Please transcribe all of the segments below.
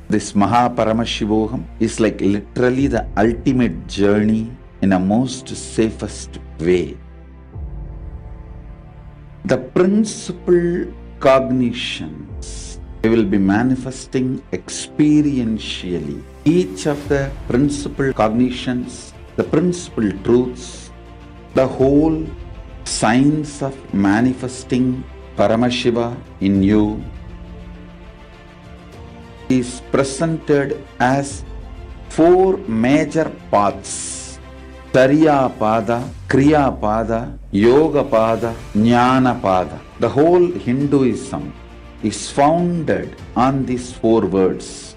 This Paramashivam is like literally the ultimate journey in a most safest way. The principal cognitions will be manifesting experientially. Each of the principal cognitions, the principal truths, the whole science of manifesting Paramashiva in you is presented as four major paths: Tariya Pada, Kriya Pada, Yoga Pada, Jnana Pada. The whole Hinduism is founded on these four words.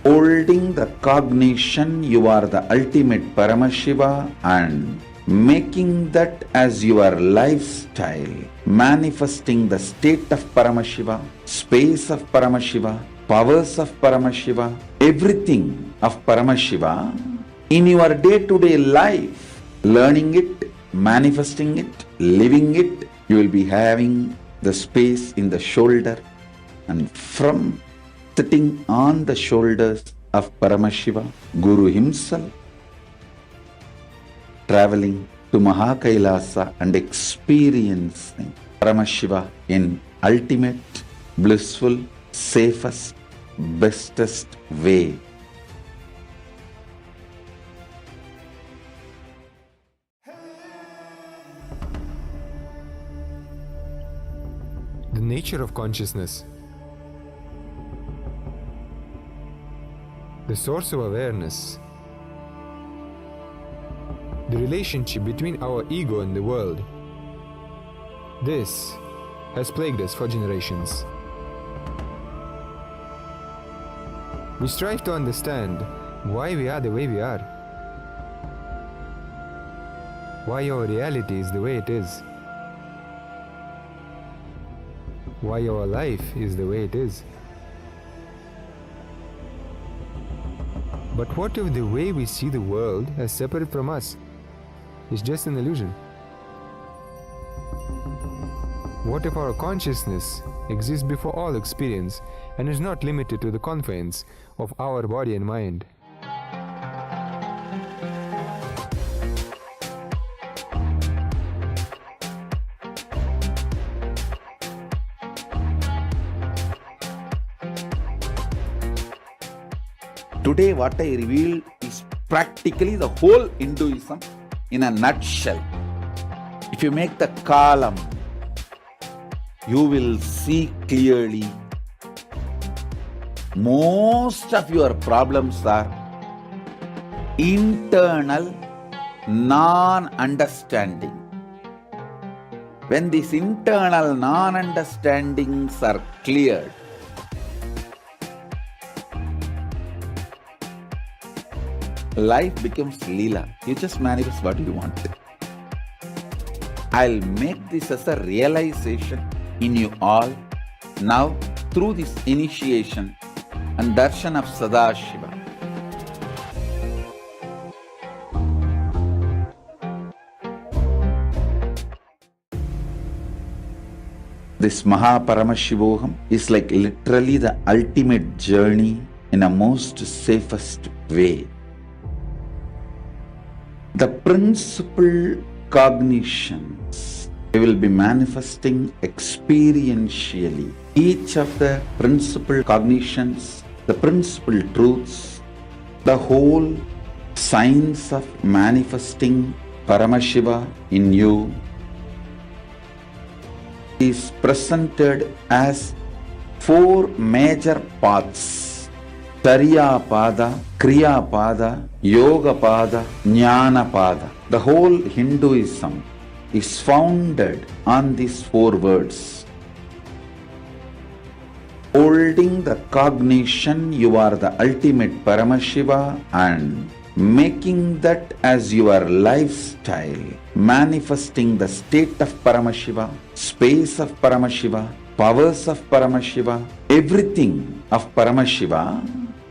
Holding the cognition you are the ultimate Paramashiva and making that as your lifestyle, manifesting the state of Paramashiva, space of Paramashiva, powers of Paramashiva, everything of Paramashiva in your day-to-day life, learning it, manifesting it, living it. You will be having the space in the shoulder, and from sitting on the shoulders of Paramashiva, Guru himself, traveling to Kailasa and experiencing Paramashiva in ultimate, blissful, safest, bestest way. The nature of consciousness. The source of awareness. The relationship between our ego and the world. This has plagued us for generations. We strive to understand why we are the way we are, why our reality is the way it is, why our life is the way it is. But what if the way we see the world as separate from us is just an illusion? What if our consciousness exists before all experience and is not limited to the confines of our body and mind? Today what I revealed is practically the whole Hinduism in a nutshell. If you make the column, you will see clearly most of your problems are internal non-understanding. When these internal non-understandings are cleared, life becomes Leela. You just manifest what you want. I'll make this as a realization in you all now through this initiation and darshan of Sadashiva. This Paramashivam is like literally the ultimate journey in a most safest way. The principal cognitions will be manifesting experientially. Each of the principal cognitions, the principal truths, the whole science of manifesting Paramashiva in you is presented as four major paths: Tariya Pada, Kriya Pada, Yoga Pada, Jnana Pada. The whole Hinduism is founded on these four words. Holding the cognition you are the ultimate Paramashiva and making that as your lifestyle, manifesting the state of Paramashiva, space of Paramashiva, powers of Paramashiva, everything of Paramashiva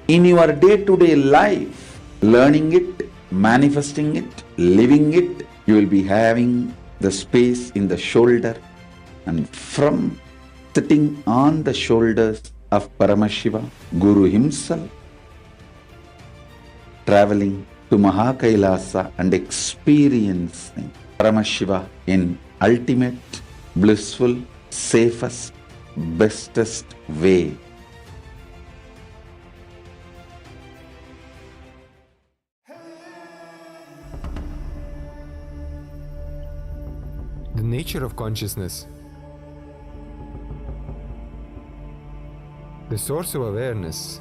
in your day-to-day life, learning it, manifesting it, living it. You will be having the space in the shoulder, and from sitting on the shoulders of Paramashiva, Guru himself, traveling to Kailasa and experiencing Paramashiva in ultimate, blissful, safest, bestest way. The nature of consciousness, the source of awareness,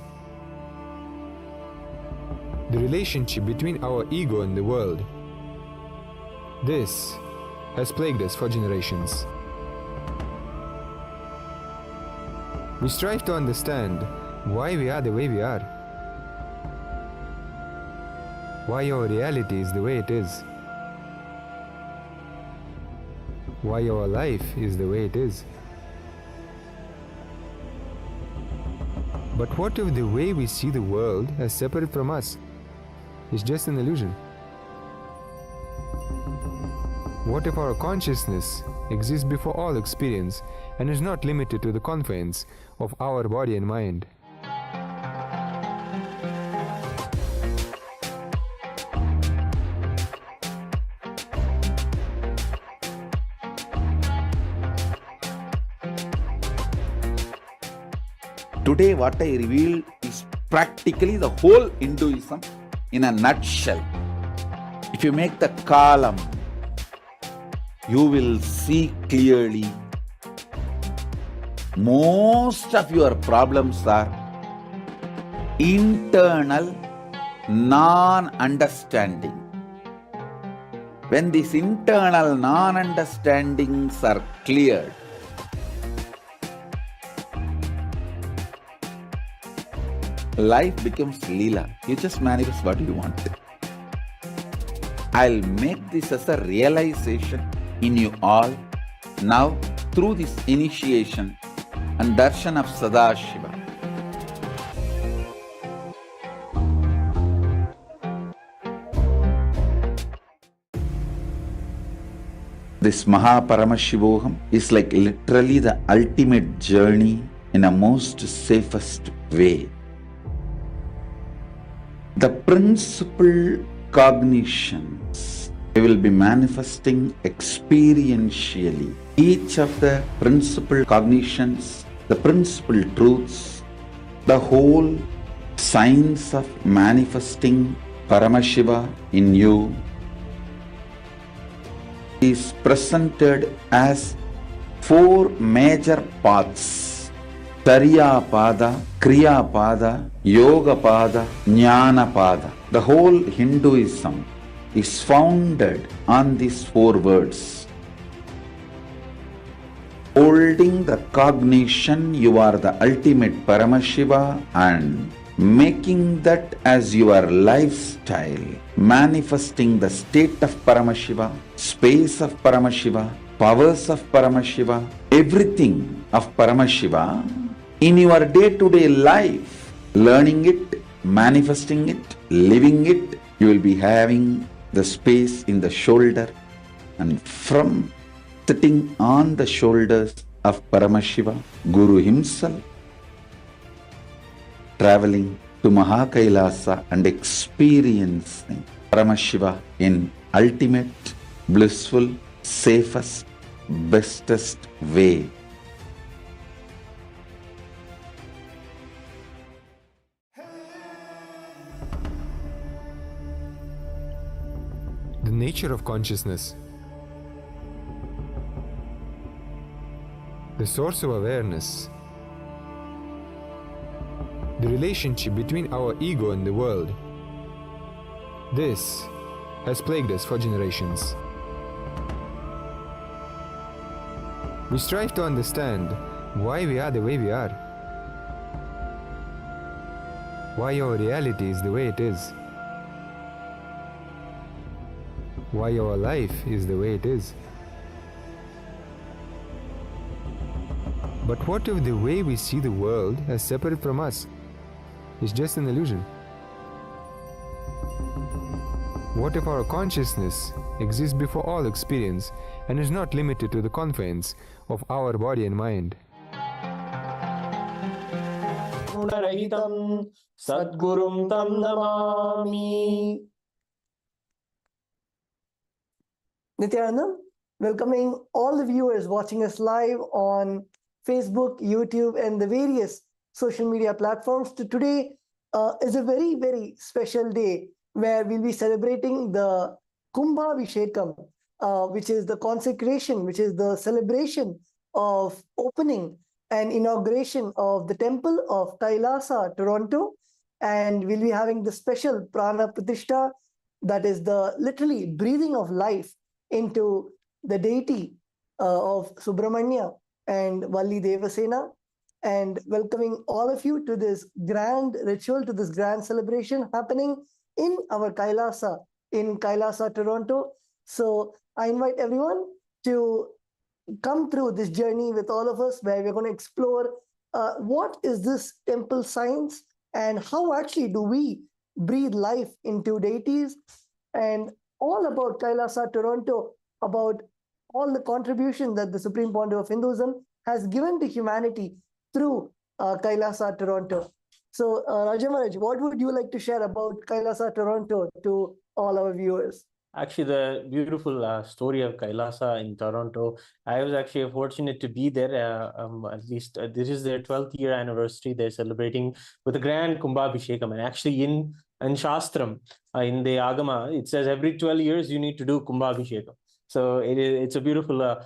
the relationship between our ego and the world. This has plagued us for generations. We strive to understand why we are the way we are, why our reality is the way it is, why our life is the way it is. But what if the way we see the world as separate from us is just an illusion? What if our consciousness exists before all experience and is not limited to the confines of our body and mind? Today what I revealed is practically the whole Hinduism in a nutshell. If you make the column, you will see clearly most of your problems are internal non-understanding. When these internal non-understandings are cleared, life becomes Leela. You just manifest what you want. I'll make this as a realization in you all now through this initiation and darshan of Sadashiva. This Paramashivoham is like literally the ultimate journey in a most safest way. The principal cognitions we will be manifesting experientially. Each of the principal cognitions, the principal truths, the whole science of manifesting Paramashiva in you is presented as 4 major paths. Tariya Pada, Kriya Pada, Yoga Pada, Jnana Pada. The whole Hinduism is founded on these 4 words. Holding the cognition you are the ultimate Paramashiva and making that as your lifestyle, manifesting the state of Paramashiva, space of Paramashiva, powers of Paramashiva, everything of Paramashiva in your day-to-day life, learning it, manifesting it, living it. You will be having the space in the shoulder, and from sitting on the shoulders of Paramashiva, Guru himself, traveling to Kailasa and experiencing Paramashiva in ultimate, blissful, safest, bestest way. The nature of consciousness, the source of awareness, the relationship between our ego and the world. This has plagued us for generations. We strive to understand why we are the way we are, why our reality is the way it is, why our life is the way it is. But what if the way we see the world as separate from us is just an illusion? What if our consciousness exists before all experience and is not limited to the confines of our body and mind? Khandarahitam Sadgurum Tam Namami. Nityananda, welcoming all the viewers watching us live on Facebook, YouTube, and the various social media platforms. Today is a very, very special day where we'll be celebrating the Kumbhabhishekam, which is the consecration, which is the celebration of opening and inauguration of the temple of Kailasa, Toronto. And we'll be having the special Prana Pratishtha, that is the literally breathing of life into the deity of Subrahmanya and Valli Devasena, and welcoming all of you to this grand ritual, to this grand celebration happening in our Kailasa, in Kailasa, Toronto. So I invite everyone to come through this journey with all of us, where we're going to explore what is this temple science and how actually do we breathe life into deities, and all about Kailasa, Toronto, about all the contribution that the Supreme Pontiff of Hinduism has given to humanity through Kailasa, Toronto. So, Raja Maharaj, what would you like to share about Kailasa, Toronto to all our viewers? Actually, the beautiful story of Kailasa in Toronto, I was actually fortunate to be there. At least this is their 12th year anniversary. They're celebrating with a grand Kumbhabhishekam. And actually in Shastram, in the Agama, it says every 12 years you need to do Kumbhabhishekam. So it's a beautiful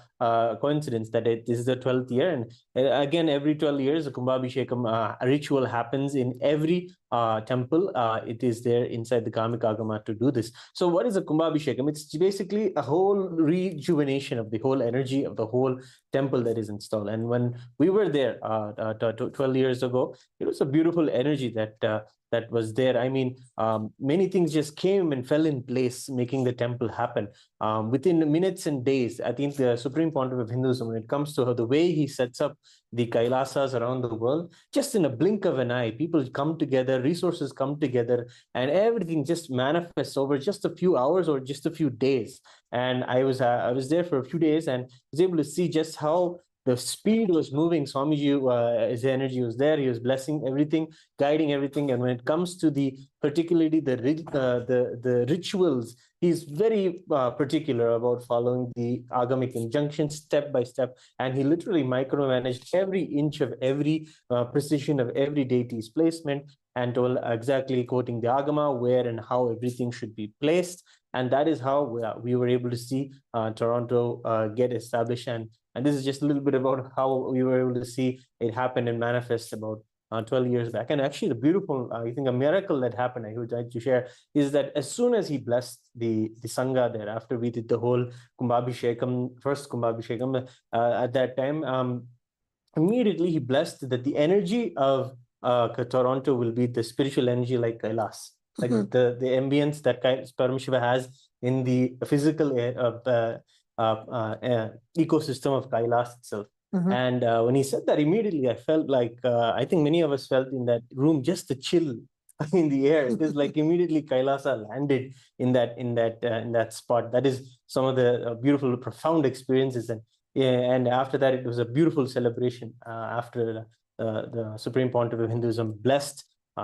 coincidence that this is the 12th year. And again, every 12 years, a Kumbhabhishekam ritual happens in every temple. It is there inside the Kamika Agama to do this. So what is a Kumbhabhishekam? It's basically a whole rejuvenation of the whole energy of the whole temple that is installed. And when we were there 12 years ago, it was a beautiful energy that was there. I mean, many things just came and fell in place, making the temple happen. Within minutes and days, I think the Supreme Pontiff of Hinduism, when it comes to the way he sets up the Kailasas around the world, just in a blink of an eye, people come together, resources come together, and everything just manifests over just a few hours or just a few days. And I was there for a few days and was able to see just how the speed was moving. Swamiji, his energy was there. He was blessing everything, guiding everything. And when it comes to particularly the rituals, he's very particular about following the agamic injunctions step by step. And he literally micromanaged every inch of every precision of every deity's placement, and told exactly, quoting the agama, where and how everything should be placed. And that is how we were able to see Toronto get established. And this is just a little bit about how we were able to see it happen and manifest about 12 years back. And actually the beautiful, I think a miracle that happened, I would like to share, is that as soon as he blessed the Sangha there, after we did the whole Kumbhabhishekam, first Kumbhabhishekam, at that time, immediately he blessed that the energy of Toronto will be the spiritual energy like Kailas, like the ambience that Paramashiva has in the physical ecosystem of Kailas itself. And when he said that, immediately I felt like, I think many of us felt in that room, just the chill in the air. It is like immediately Kailasa landed in that spot. That is some of the beautiful, profound experiences. And after that, it was a beautiful celebration after the Supreme Pontiff of Hinduism blessed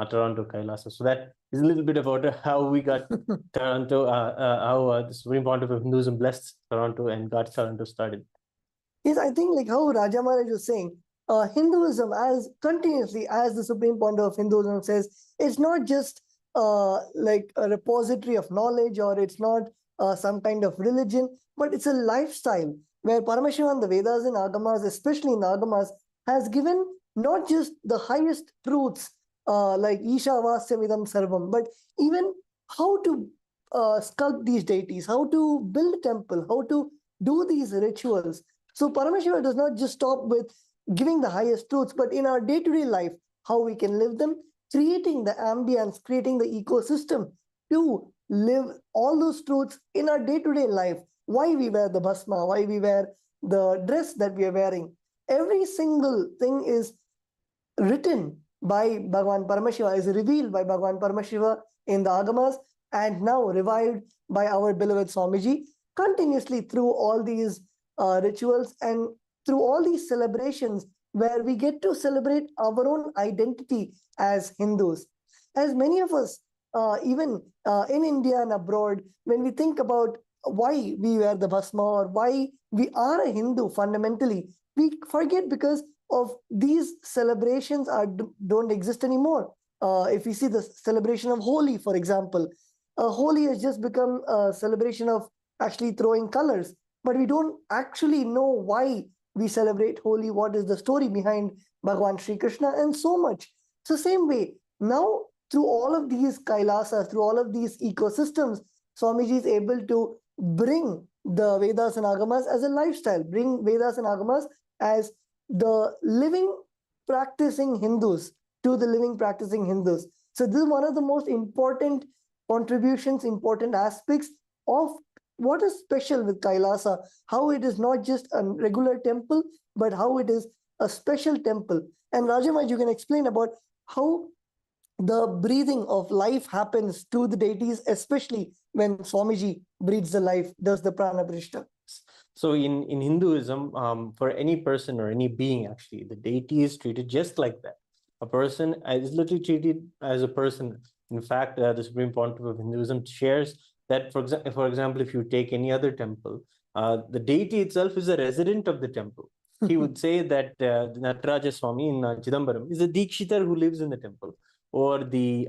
Toronto Kailasa. So that is a little bit about how we got Toronto, how the Supreme Pontiff of Hinduism blessed Toronto and got Toronto started. Yes, I think like how Raja Maharaj was saying, Hinduism, as continuously as the Supreme Pontiff of Hinduism says, it's not just like a repository of knowledge, or it's not some kind of religion, but it's a lifestyle where Paramashivam, the Vedas and Agamas, especially in Agamas, has given not just the highest truths like Isha Vasyamidam Sarvam, but even how to sculpt these deities, how to build a temple, how to do these rituals. So Paramashiva does not just stop with giving the highest truths, but in our day-to-day life, how we can live them, creating the ambience, creating the ecosystem to live all those truths in our day-to-day life. Why we wear the bhasma, why we wear the dress that we are wearing. Every single thing is written by Bhagavan Paramashiva, is revealed by Bhagavan Paramashiva in the Agamas, and now revived by our beloved Swamiji continuously through all these rituals and through all these celebrations where we get to celebrate our own identity as Hindus. As many of us, even in India and abroad, when we think about why we wear the bhasma or why we are a Hindu fundamentally, we forget because of these celebrations don't exist anymore. If we see the celebration of Holi, for example, Holi has just become a celebration of actually throwing colors, but we don't actually know why we celebrate Holi, what is the story behind Bhagavan Sri Krishna, and so much. So same way, now through all of these Kailasas, through all of these ecosystems, Swamiji is able to bring the Vedas and Agamas as a lifestyle, bring Vedas and Agamas as the living practicing Hindus to the living practicing Hindus. So this is one of the most important contributions, important aspects of what is special with Kailasa, how it is not just a regular temple, but how it is a special temple. And Rajamaj, you can explain about how the breathing of life happens to the deities, especially when Swamiji breathes the life, does the prana pratishta. So in Hinduism, for any person or any being, actually, the deity is treated just like that. A person is literally treated as a person. In fact, the Supreme Pontiff of Hinduism shares that, for example, if you take any other temple, the deity itself is a resident of the temple. He would say that Nataraja Swami in Chidambaram is a Dikshitar who lives in the temple, or the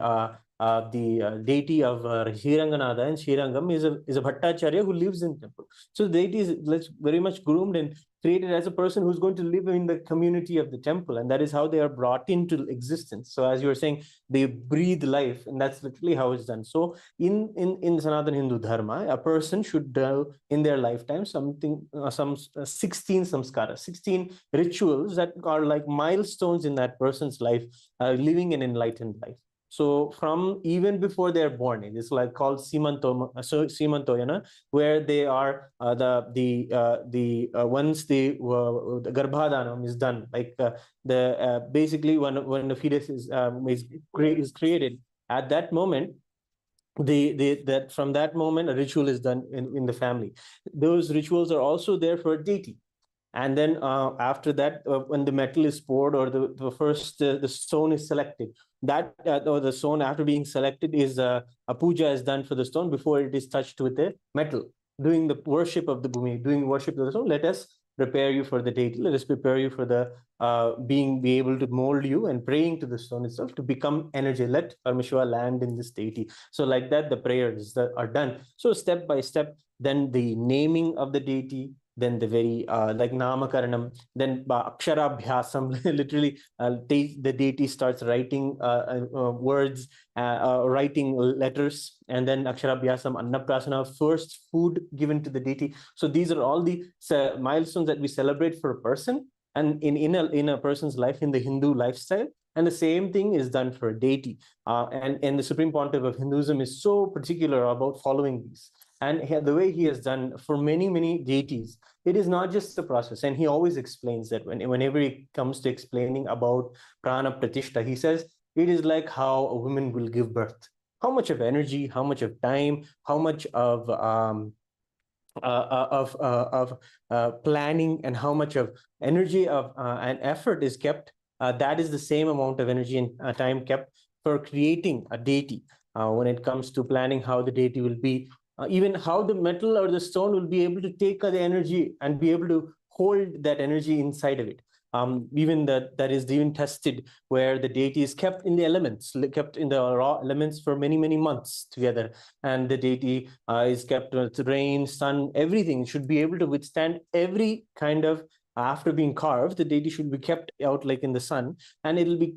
deity of Sriranganatha and Srirangam is a Bhattacharya who lives in temple. So the deity is very much groomed and created as a person who's going to live in the community of the temple, and that is how they are brought into existence. So as you were saying, they breathe life, and that's literally how it's done. So in Sanatana Hindu Dharma, a person should do in their lifetime some 16 samskaras, 16 rituals that are like milestones in that person's life, living an enlightened life. So from even before they're born, it is like called Simantoyana, where they are once the Garbhadanam is done, like basically when the fetus is created, at that moment, that from that moment a ritual is done in the family. Those rituals are also there for a deity. And then after that, when the metal is poured, or the first the stone is selected, that or the stone after being selected is a puja is done for the stone before it is touched with the metal, doing the worship of the bhumi, doing worship of the stone. Let us prepare you for the deity. Let us prepare you for the be able to mold you, and praying to the stone itself to become energy. Let Parameshwara land in this deity. So like that, the prayers that are done. So step by step, then the naming of the deity, then the very like namakaranam, then aksharabhyasam, literally the deity starts writing words, writing letters, and then aksharabhyasam, annaprasana, first food given to the deity. So these are all the milestones that we celebrate for a person, and in a person's life in the Hindu lifestyle. And the same thing is done for a deity. And the Supreme Pontiff of Hinduism is so particular about following these. And the way he has done for many, many deities, it is not just a process. And he always explains that whenever he comes to explaining about prana pratishta, he says, it is like how a woman will give birth. How much of energy, how much of time, how much of planning, and how much of energy and effort is kept. That is the same amount of energy and time kept for creating a deity. When it comes to planning how the deity will be, even how the metal or the stone will be able to take the energy and be able to hold that energy inside of it. Even that is even tested, where the deity is kept in the elements, kept in the raw elements for many, many months together. And the deity is kept with rain, sun, everything should be able to withstand every kind of, after being carved, the deity should be kept out like in the sun, and it'll be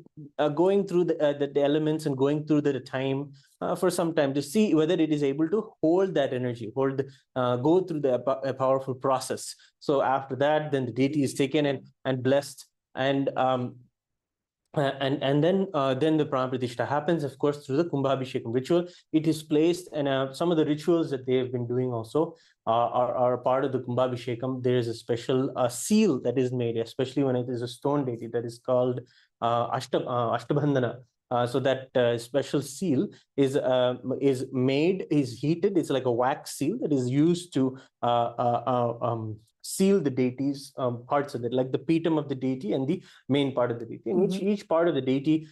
going through the elements and going through the time for some time to see whether it is able to hold that energy, go through a powerful process. So after that, then the deity is taken and blessed, and then the prana pratishtha happens, of course, through the Kumbhabhishekam ritual. It is placed, and some of the rituals that they have been doing also are part of the Kumbhabhishekam. There is a special seal that is made, especially when it is a stone deity, that is called Ashtabandhana. So that special seal is made, is heated. It's like a wax seal that is used to seal the deities, parts of it, like the Pitam of the deity and the main part of the deity. And each part of the deity,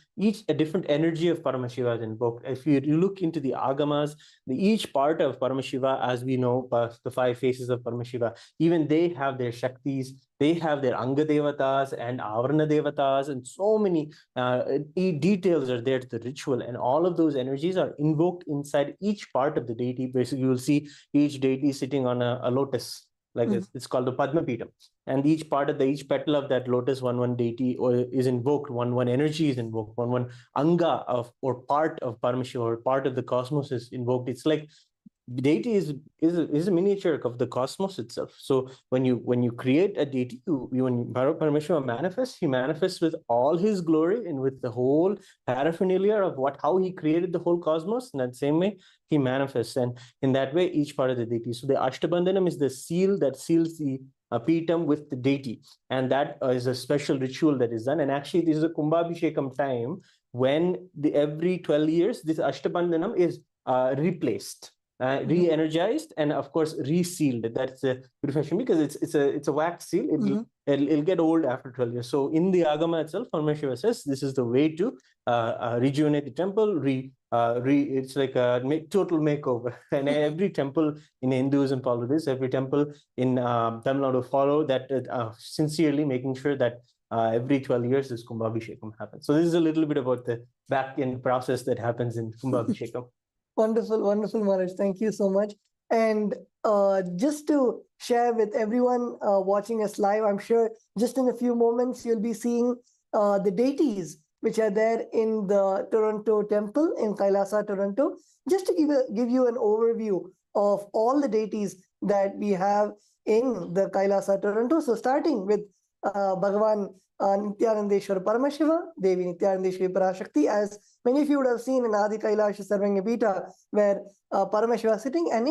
a different energy of Paramashiva is invoked. If you look into the Agamas, each part of Paramashiva, as we know, the 5 faces of Paramashiva, even they have their Shaktis, they have their Anga Devatas and Avarana Devatas, and so many details are there to the ritual. And all of those energies are invoked inside each part of the deity. Basically, you will see each deity sitting on a lotus, like it's called the Padma Pitam. And each part of each petal of that lotus, one deity is invoked, one energy is invoked, one anga of or part of Paramashiva or part of the cosmos is invoked. It's like deity is a miniature of the cosmos itself. So when you create a deity, when Paramashiva manifests, he manifests with all his glory and with the whole paraphernalia of how he created the whole cosmos. In that same way, he manifests, and in that way, each part of the deity. So the Ashtabandhanam is the seal that seals the Pitam with the deity, and that is a special ritual that is done. And actually, this is a Kumbhabhishekam time when every 12 years, this Ashtabandhanam is replaced. Re-energized and of course resealed. That's a purification because it's a wax seal. It'll get old after 12 years. So in the Agama itself, Paramashiva says this is the way to rejuvenate the temple. It's like a total makeover. And every temple in Hinduism follow this. Every temple in Tamil Nadu follow that, sincerely making sure that every 12 years this Kumbhabhishekam happens. So this is a little bit about the back-end process that happens in Kumbhabhishekam. Wonderful, wonderful, Maharaj. Thank you so much. And just to share with everyone watching us live, I'm sure just in a few moments you'll be seeing the deities which are there in the Toronto temple in Kailasa, Toronto. Just to give you an overview of all the deities that we have in the Kailasa, Toronto. So starting with Bhagavan Nityanandeshwara Paramashiva, Devi Nityanandeshwari Parashakti, as many of you would have seen in Adi Kailasha Sarvanya Pita, where Paramashiva is sitting, and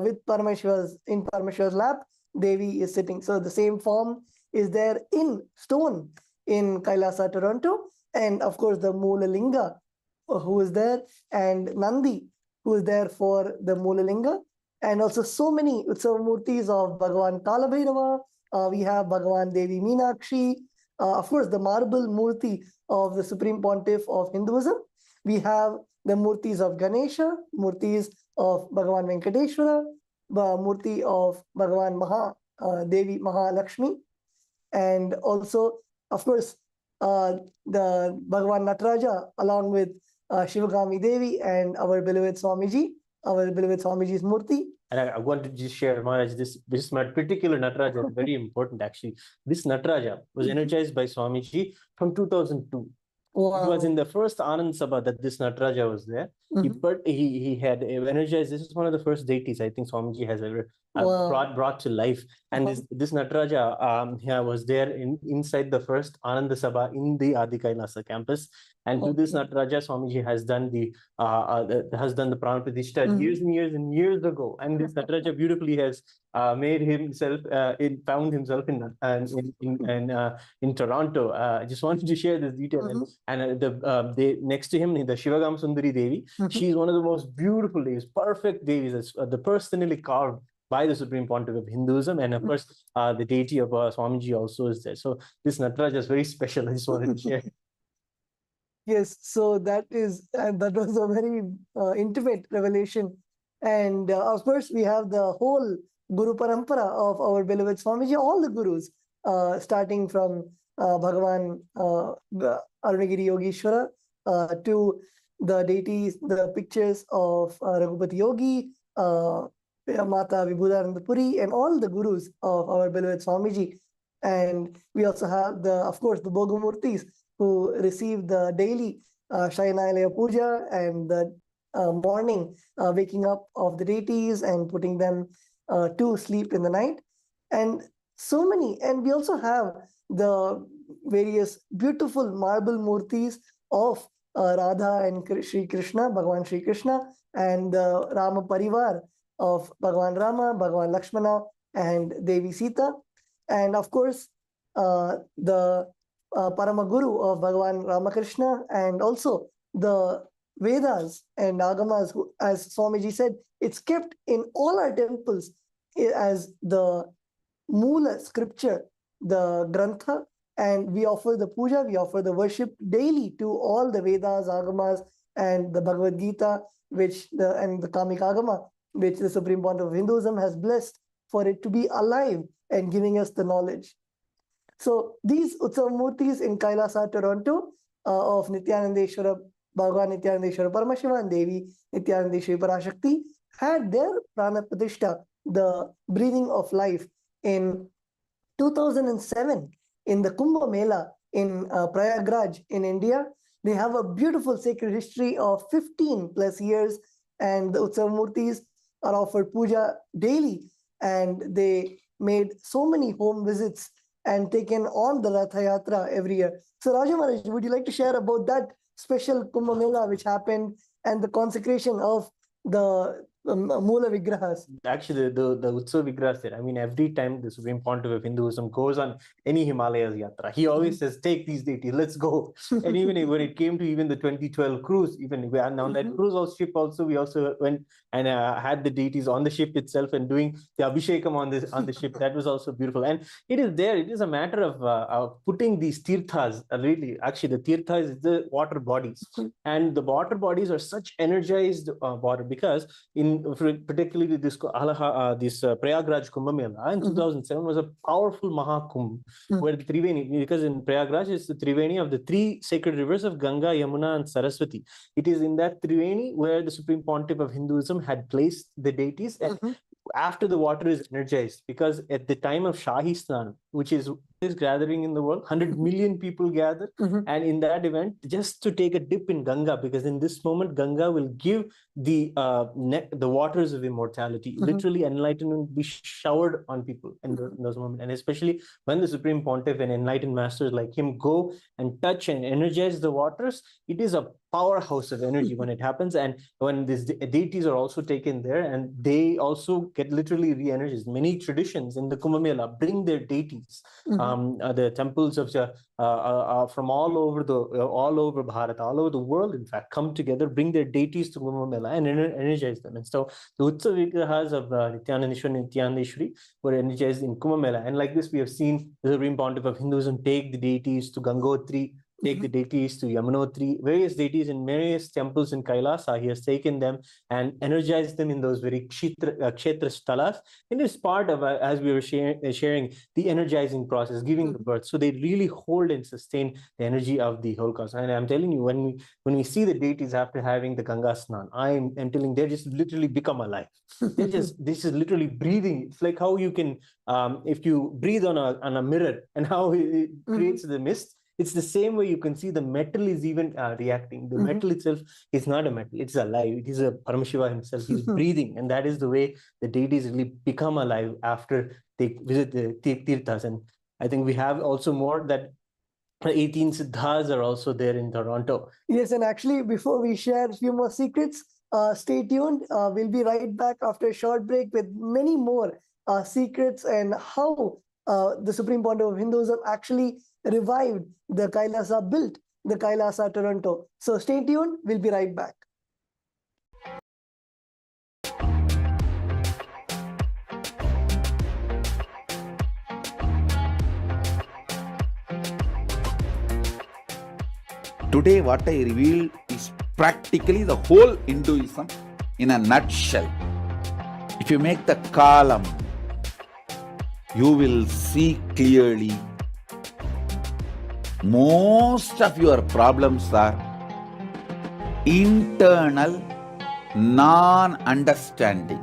with Paramashiva's lap, Devi is sitting. So the same form is there in stone in Kailasa, Toronto, and of course the Moola Linga who is there, and Nandi who is there for the Moola Linga, and also so many Utsavamurtis of Bhagavan Kalabhairava. We have Bhagavan Devi Meenakshi, of course, the marble Murti of the Supreme Pontiff of Hinduism. We have the Murtis of Ganesha, Murtis of Bhagavan Venkateshwara, the Murti of Bhagavan Devi Mahalakshmi, and also, of course, the Bhagavan Nataraja, along with Shivagami Devi and our beloved Swamiji's Murti. And I want to just share, Maharaj, this particular Nataraja is very important, actually. This Nataraja was energized by Swamiji from 2002. Wow. It was in the first Anand Sabha that this Nataraja was there. He had energized. This is one of the first deities I think Swamiji has ever brought to life. And this Nataraja was there inside the first Anand Sabha in the Adi Kailasa campus. And to this Nataraja, Swamiji has done the Prana Pratishtha years and years and years ago. And this Nataraja beautifully has made himself, found himself in Toronto. I just wanted to share this detail. And next to him, the Shivagam Sundari Devi, she's one of the most beautiful Devis, perfect Devis, the personally carved by the Supreme Pontiff of Hinduism. And of course, the deity of Swamiji also is there. So this Nataraja is very special. I just wanted to share. Yes, so that was a very intimate revelation. And of course, we have the whole Guru Parampara of our beloved Swamiji, all the Gurus, starting from Bhagavan Arunagiri Yogeshwara to the deities, the pictures of Raghupati Yogi, Mata Vibhudananda Puri, and all the Gurus of our beloved Swamiji. And we also have, of course, the Bhogamurtis who receive the daily Shayanalaya Puja and the morning waking up of the deities and putting them to sleep in the night. And so many. And we also have the various beautiful marble murtis of Radha and Sri Krishna, Bhagavan Sri Krishna, and the Rama Parivar of Bhagavan Rama, Bhagavan Lakshmana, and Devi Sita. And of course, the Paramaguru of Bhagavan Ramakrishna, and also the Vedas and Agamas, as Swamiji said, it's kept in all our temples as the Moola scripture, the Grantha, and we offer the puja, we offer the worship daily to all the Vedas, Agamas, and the Bhagavad Gita, and the Kamik Agama, which the Supreme Pontiff of Hinduism has blessed for it to be alive and giving us the knowledge. So these Utsav Murtis in Kailasa, Toronto, of Nityanandeshwara, Bhagavan Nityanandeshwara Paramashivam and Devi Nityanandeshwari Parashakti, had their Prana Pratishtha, the breathing of life, in 2007 in the Kumbh Mela in Prayagraj in India. They have a beautiful sacred history of 15 plus years, and the Utsav Murtis are offered puja daily, and they made so many home visits and taken on the Ratha Yatra every year. So Raja Maharaj, would you like to share about that special Kumbh Mela which happened and the consecration of the Moola Vigrahas? Actually, the Utsav Vigrahas there, I mean, every time the Supreme Pontiff of Hinduism goes on any Himalayas Yatra, he always says, take these deities, let's go. And even when it came to even the 2012 cruise, even we are now that cruise ship also, we also went and had the deities on the ship itself and doing the Abhishekam on the ship. That was also beautiful. And it is there, it is a matter of putting these tirthas, really, actually the tirthas is the water bodies. And the water bodies are such energized water, because particularly this Prayagraj Kumbh Mela in 2007 was a powerful Mahakumbh, where the Triveni, because in Prayagraj is the Triveni of the three sacred rivers of Ganga, Yamuna, and Saraswati. It is in that Triveni where the Supreme Pontiff of Hinduism had placed the deities, and after the water is energized, because at the time of Shahi Snan, which is gathering in the world, 100 million people gather, and in that event, just to take a dip in Ganga, because in this moment Ganga will give the waters of immortality, literally enlightenment will be showered on people in those moments. And especially when the Supreme Pontiff and enlightened masters like him go and touch and energize the waters, it is a powerhouse of energy when it happens. And when these deities are also taken there, and they also get literally re-energized. Many traditions in the Kumbh Mela bring their deities, the temples of from all over Bharat, all over the world, in fact, come together, bring their deities to Kumbh Mela and energize them. And so the Utsav Vigrahas of Nityanandeshwara, Nityanandeshwari were energized in Kumbh Mela. And like this, we have seen the Supreme Pontiff of Hinduism take the deities to Gangotri, take the deities to Yamunotri, various deities in various temples in Kailasa. He has taken them and energized them in those very kshetra stalas. And it's part of, as we were sharing, the energizing process, giving the birth. So they really hold and sustain the energy of the whole cosmos. And I'm telling you, when we see the deities after having the Ganga Snan, I'm telling, they just literally become alive. This is literally breathing. It's like how you can, if you breathe on a mirror and how it creates the mist, it's the same way you can see the metal is even reacting. The metal itself is not a metal, it's alive. It is a Paramashiva himself. He's breathing, and that is the way the deities really become alive after they visit the tirthas. And I think we have also more that 18 Siddhas are also there in Toronto. Yes, and actually, before we share a few more secrets, stay tuned. We'll be right back after a short break with many more secrets and how the Supreme Pontiff of Hinduism actually revived the Kailasa, built the Kailasa Toronto. So stay tuned, we'll be right back. Today what I revealed is practically the whole Hinduism in a nutshell. If you make the column, you will see clearly most of your problems are internal non-understanding.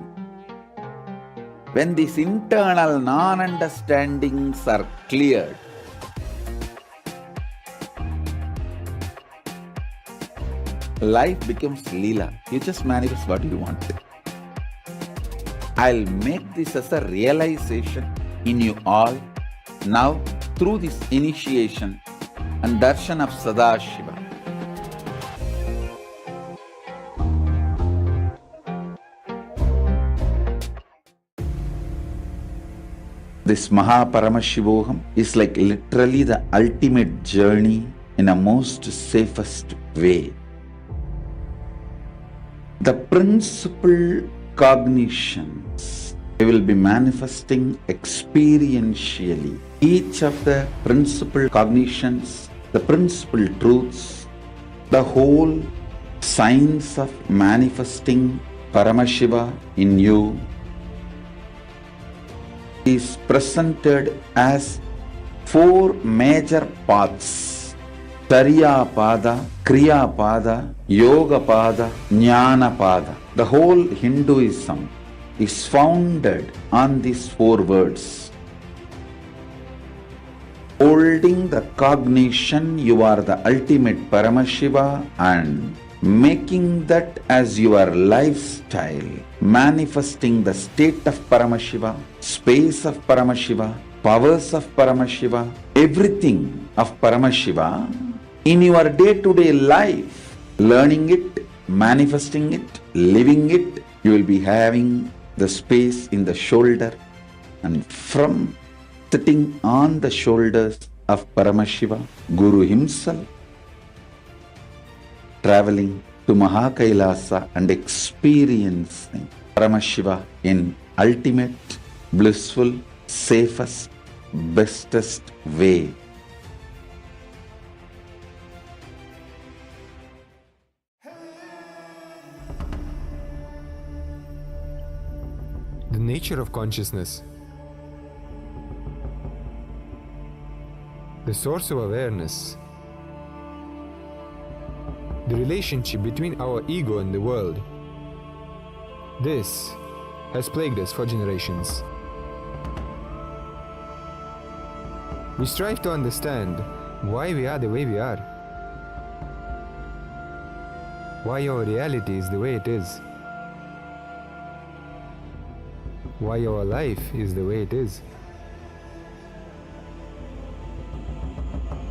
When these internal non-understandings are cleared, life becomes Leela. You just manifest what you want. I'll make this as a realization in you all now through this initiation and darshan of Sadashiva. This Paramashivoham is like literally the ultimate journey in a most safest way. The principal cognitions we will be manifesting experientially each of the principal cognitions, the principal truths, the whole science of manifesting Paramashiva in you is presented as four major paths: Tariya Pada, Kriya Pada, Yoga Pada, Jnana Pada. The whole Hinduism is founded on these four words. Holding the cognition you are the ultimate Paramashiva and making that as your lifestyle, manifesting the state of Paramashiva, space of Paramashiva, powers of Paramashiva, everything of Paramashiva in your day-to-day life, learning it, manifesting it, living it. You will be having the space in the shoulder, and from sitting on the shoulders of Paramashiva, Guru himself, traveling to Kailasa and experiencing Paramashiva in ultimate, blissful, safest, bestest way. The nature of consciousness, the source of awareness, the relationship between our ego and the world. This has plagued us for generations. We strive to understand why we are the way we are, why our reality is the way it is, why our life is the way it is.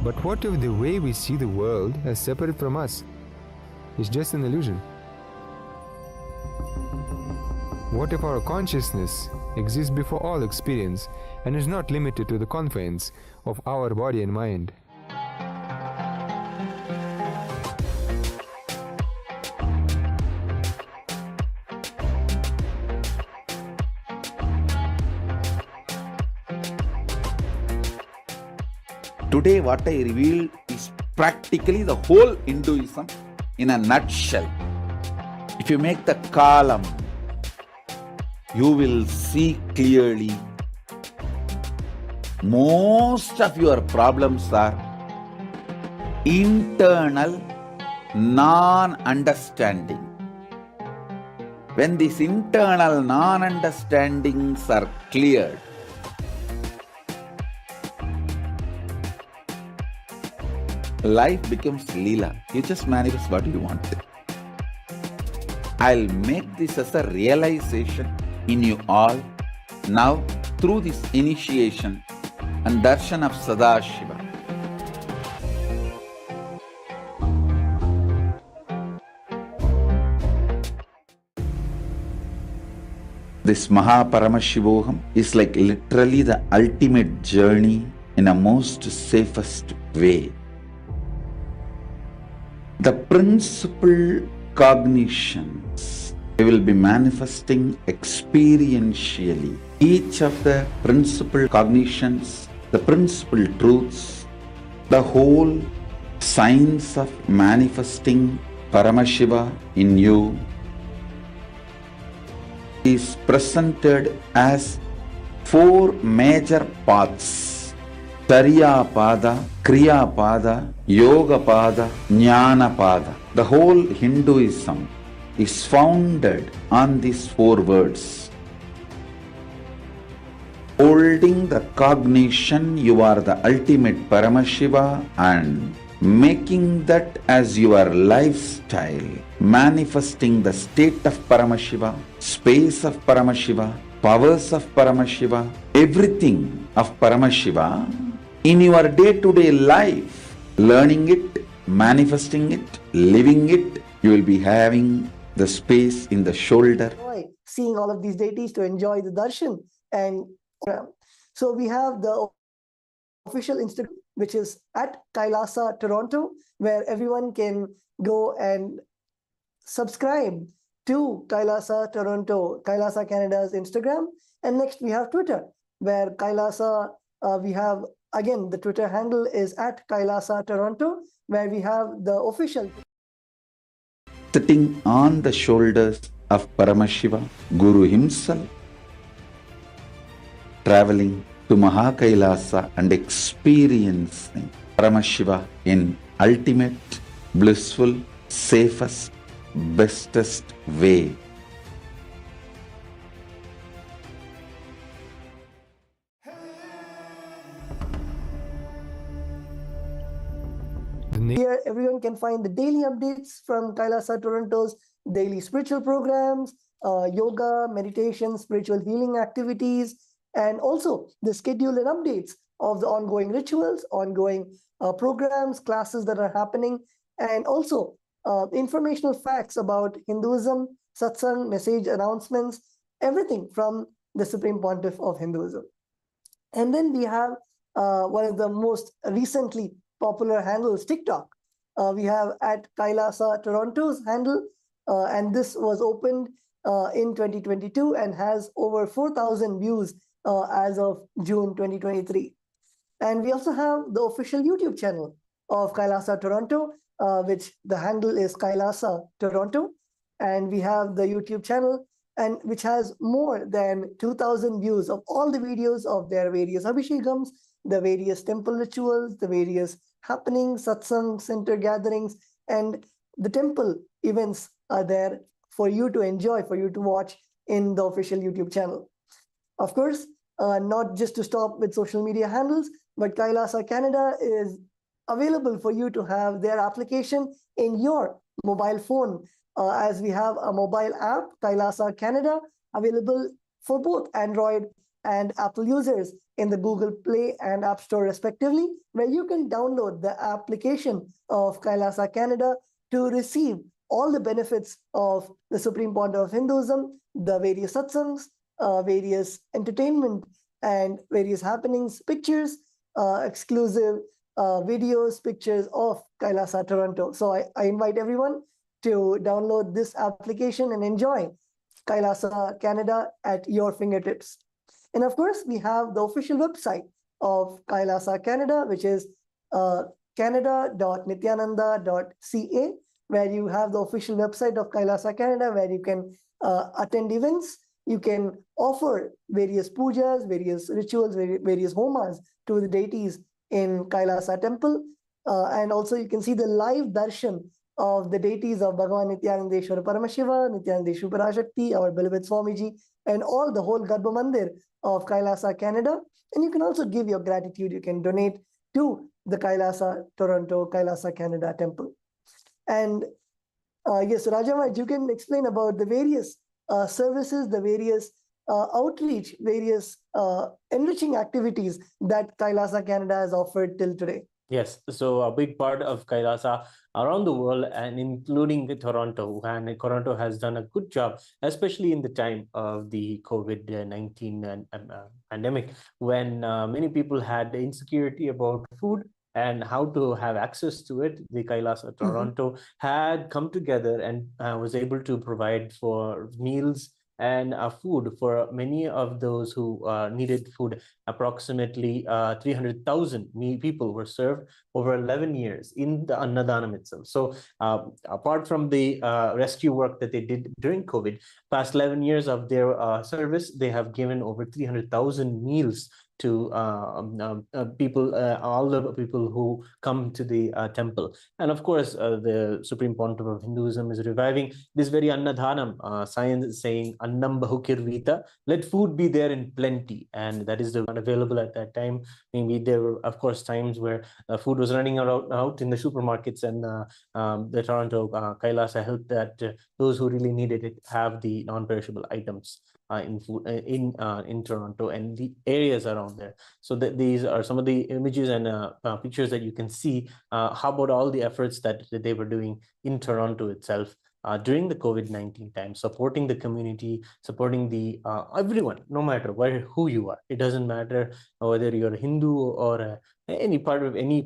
But what if the way we see the world as separate from us is just an illusion? What if our consciousness exists before all experience and is not limited to the confines of our body and mind? Today what I revealed is practically the whole Hinduism in a nutshell. If you make the column, you will see clearly most of your problems are internal non-understanding. When these internal non-understandings are cleared, life becomes Leela. You just manifest what you want. I'll make this as a realization in you all now through this initiation and darshan of Sadashiva. This Paramashivoham is like literally the ultimate journey in a most safest way. The principal cognitions we will be manifesting experientially. Each of the principal cognitions, the principal truths, the whole science of manifesting Paramashiva in you is presented as four major paths: Tariya Pada, Kriya Pada, Yoga Pada, Jnana Pada. The whole Hinduism is founded on these four words. Holding the cognition you are the ultimate Paramashiva and making that as your lifestyle, manifesting the state of Paramashiva, space of Paramashiva, powers of Paramashiva, everything of Paramashiva in your day-to-day life, learning it, manifesting it, living it. You will be having the space in the shoulder. Seeing all of these deities to enjoy the darshan. And so we have the official Instagram, which is at Kailasa Toronto, where everyone can go and subscribe to Kailasa Toronto, Kailasa Canada's Instagram. And next we have Twitter, where Kailasa, we have, again, the Twitter handle is at Kailasa Toronto, where we have the official. Sitting on the shoulders of Paramashiva, Guru himself, traveling to Mahakailasa and experiencing Paramashiva in ultimate, blissful, safest, bestest way. Here, everyone can find the daily updates from Kailasa Toronto's daily spiritual programs, yoga, meditation, spiritual healing activities, and also the schedule and updates of the ongoing rituals, ongoing programs, classes that are happening, and also informational facts about Hinduism, satsang, message announcements, everything from the Supreme Pontiff of Hinduism. And then we have one of the most recently popular handles, TikTok. We have at Kailasa Toronto's handle, and this was opened in 2022 and has over 4,000 views as of June 2023. And we also have the official YouTube channel of Kailasa Toronto, which the handle is Kailasa Toronto. And we have the YouTube channel, and which has more than 2,000 views of all the videos of their various abhishekams, the various temple rituals, the various happenings, satsang, center gatherings, and the temple events are there for you to enjoy, for you to watch in the official YouTube channel. Of course, not just to stop with social media handles, but Kailasa Canada is available for you to have their application in your mobile phone, as we have a mobile app, Kailasa Canada, available for both Android and Apple users in the Google Play and App Store respectively, where you can download the application of Kailasa Canada to receive all the benefits of the Supreme Pontiff of Hinduism, the various satsangs, various entertainment and various happenings, pictures, exclusive videos, pictures of Kailasa Toronto. So I invite everyone to download this application and enjoy Kailasa Canada at your fingertips. And of course, we have the official website of Kailasa Canada, which is canada.nithyananda.ca, where you have the official website of Kailasa Canada, where you can attend events, you can offer various pujas, various rituals, various homas to the deities in Kailasa temple. And also you can see the live darshan of the deities of Bhagavan Paramashivam, Nithyanandeshwara Parashakti, our beloved Swamiji, and all the whole Garbha Mandir of Kailasa Canada. And you can also give your gratitude. You can donate to the Kailasa Toronto, Kailasa Canada temple. And yes, Rajavaj, you can explain about the various services, the various outreach, various enriching activities that Kailasa Canada has offered till today. Yes, so a big part of Kailasa around the world, and including Toronto, and Toronto has done a good job, especially in the time of the COVID-19 pandemic, when many people had insecurity about food and how to have access to it. The Kailasa Toronto had come together and was able to provide for meals and food for many of those who needed food. Approximately 300,000 people were served over 11 years in the Annadanam itself. So apart from the rescue work that they did during COVID, past 11 years of their service, they have given over 300,000 meals to people, all the people who come to the temple. And of course, the Supreme Pontiff of Hinduism is reviving this very Annadhanam, science saying, Annam Bahukirvita, let food be there in plenty. And that is the one available at that time. Maybe there were, of course, times where food was running out in the supermarkets, and the Toronto Kailasa helped that those who really needed it have the non-perishable items in food in Toronto and the areas around there. So these are some of the images and pictures that you can see. How about all the efforts that they were doing in Toronto itself during the COVID-19 time, supporting the community, supporting the everyone, no matter who you are. It doesn't matter whether you're a Hindu or any part of any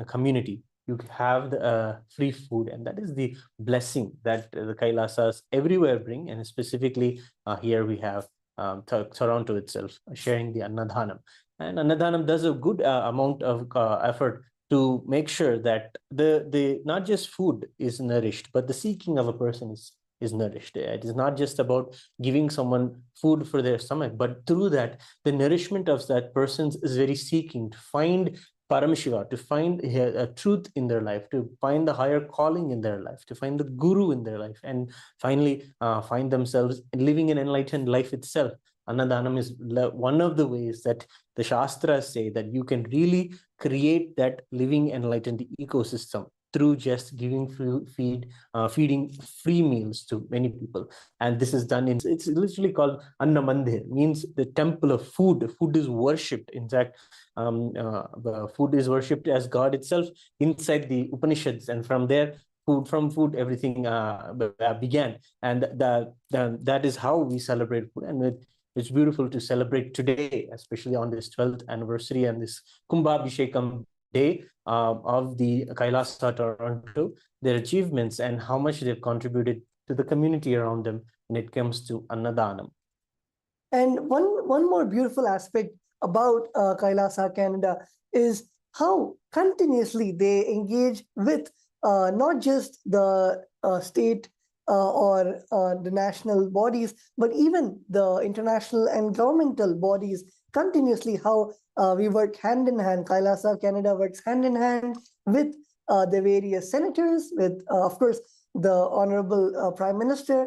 community. you have the free food, and that is the blessing that the Kailasas everywhere bring, and specifically here we have Toronto itself sharing the Annadhanam. And Annadhanam does a good amount of effort to make sure that the not just food is nourished, but the seeking of a person is nourished. It is not just about giving someone food for their stomach, but through that, the nourishment of that person is very seeking to find Paramashiva, to find a truth in their life, to find the higher calling in their life, to find the guru in their life, and finally find themselves living an enlightened life itself. Annadhanam is one of the ways that the Shastras say that you can really create that living enlightened ecosystem through just giving feeding free meals to many people. And this is done it's literally called Anna Mandir, means the temple of food. Food is worshipped. In fact, the food is worshipped as God itself inside the Upanishads, and from there, food, everything began. And that is how we celebrate food. And it's beautiful to celebrate today, especially on this 12th anniversary and this Kumbhabhishekam day of the Kailasa Toronto, their achievements and how much they've contributed to the community around them when it comes to Annadhanam. And one more beautiful aspect about Kailasa Canada is how continuously they engage with not just the state or the national bodies, but even the international and governmental bodies continuously, how we work hand in hand. Kailasa Canada works hand in hand with the various senators, with, of course, the Honorable Prime Minister,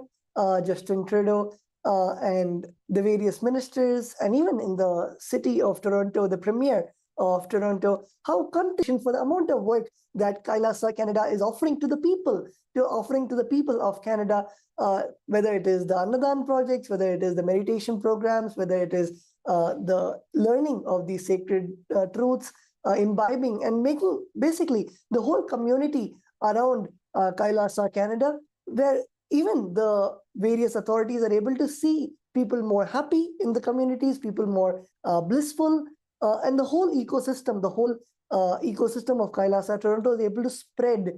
Justin Trudeau, and the various ministers, and even in the city of Toronto, the Premier of Toronto, how contribution for the amount of work that Kailasa Canada is offering to the people, of Canada, whether it is the Annadan projects, whether it is the meditation programs, whether it is the learning of these sacred truths, imbibing and making basically the whole community around Kailasa Canada, where even the various authorities are able to see people more happy in the communities, people more blissful, and the whole ecosystem, of Kailasa Toronto is able to spread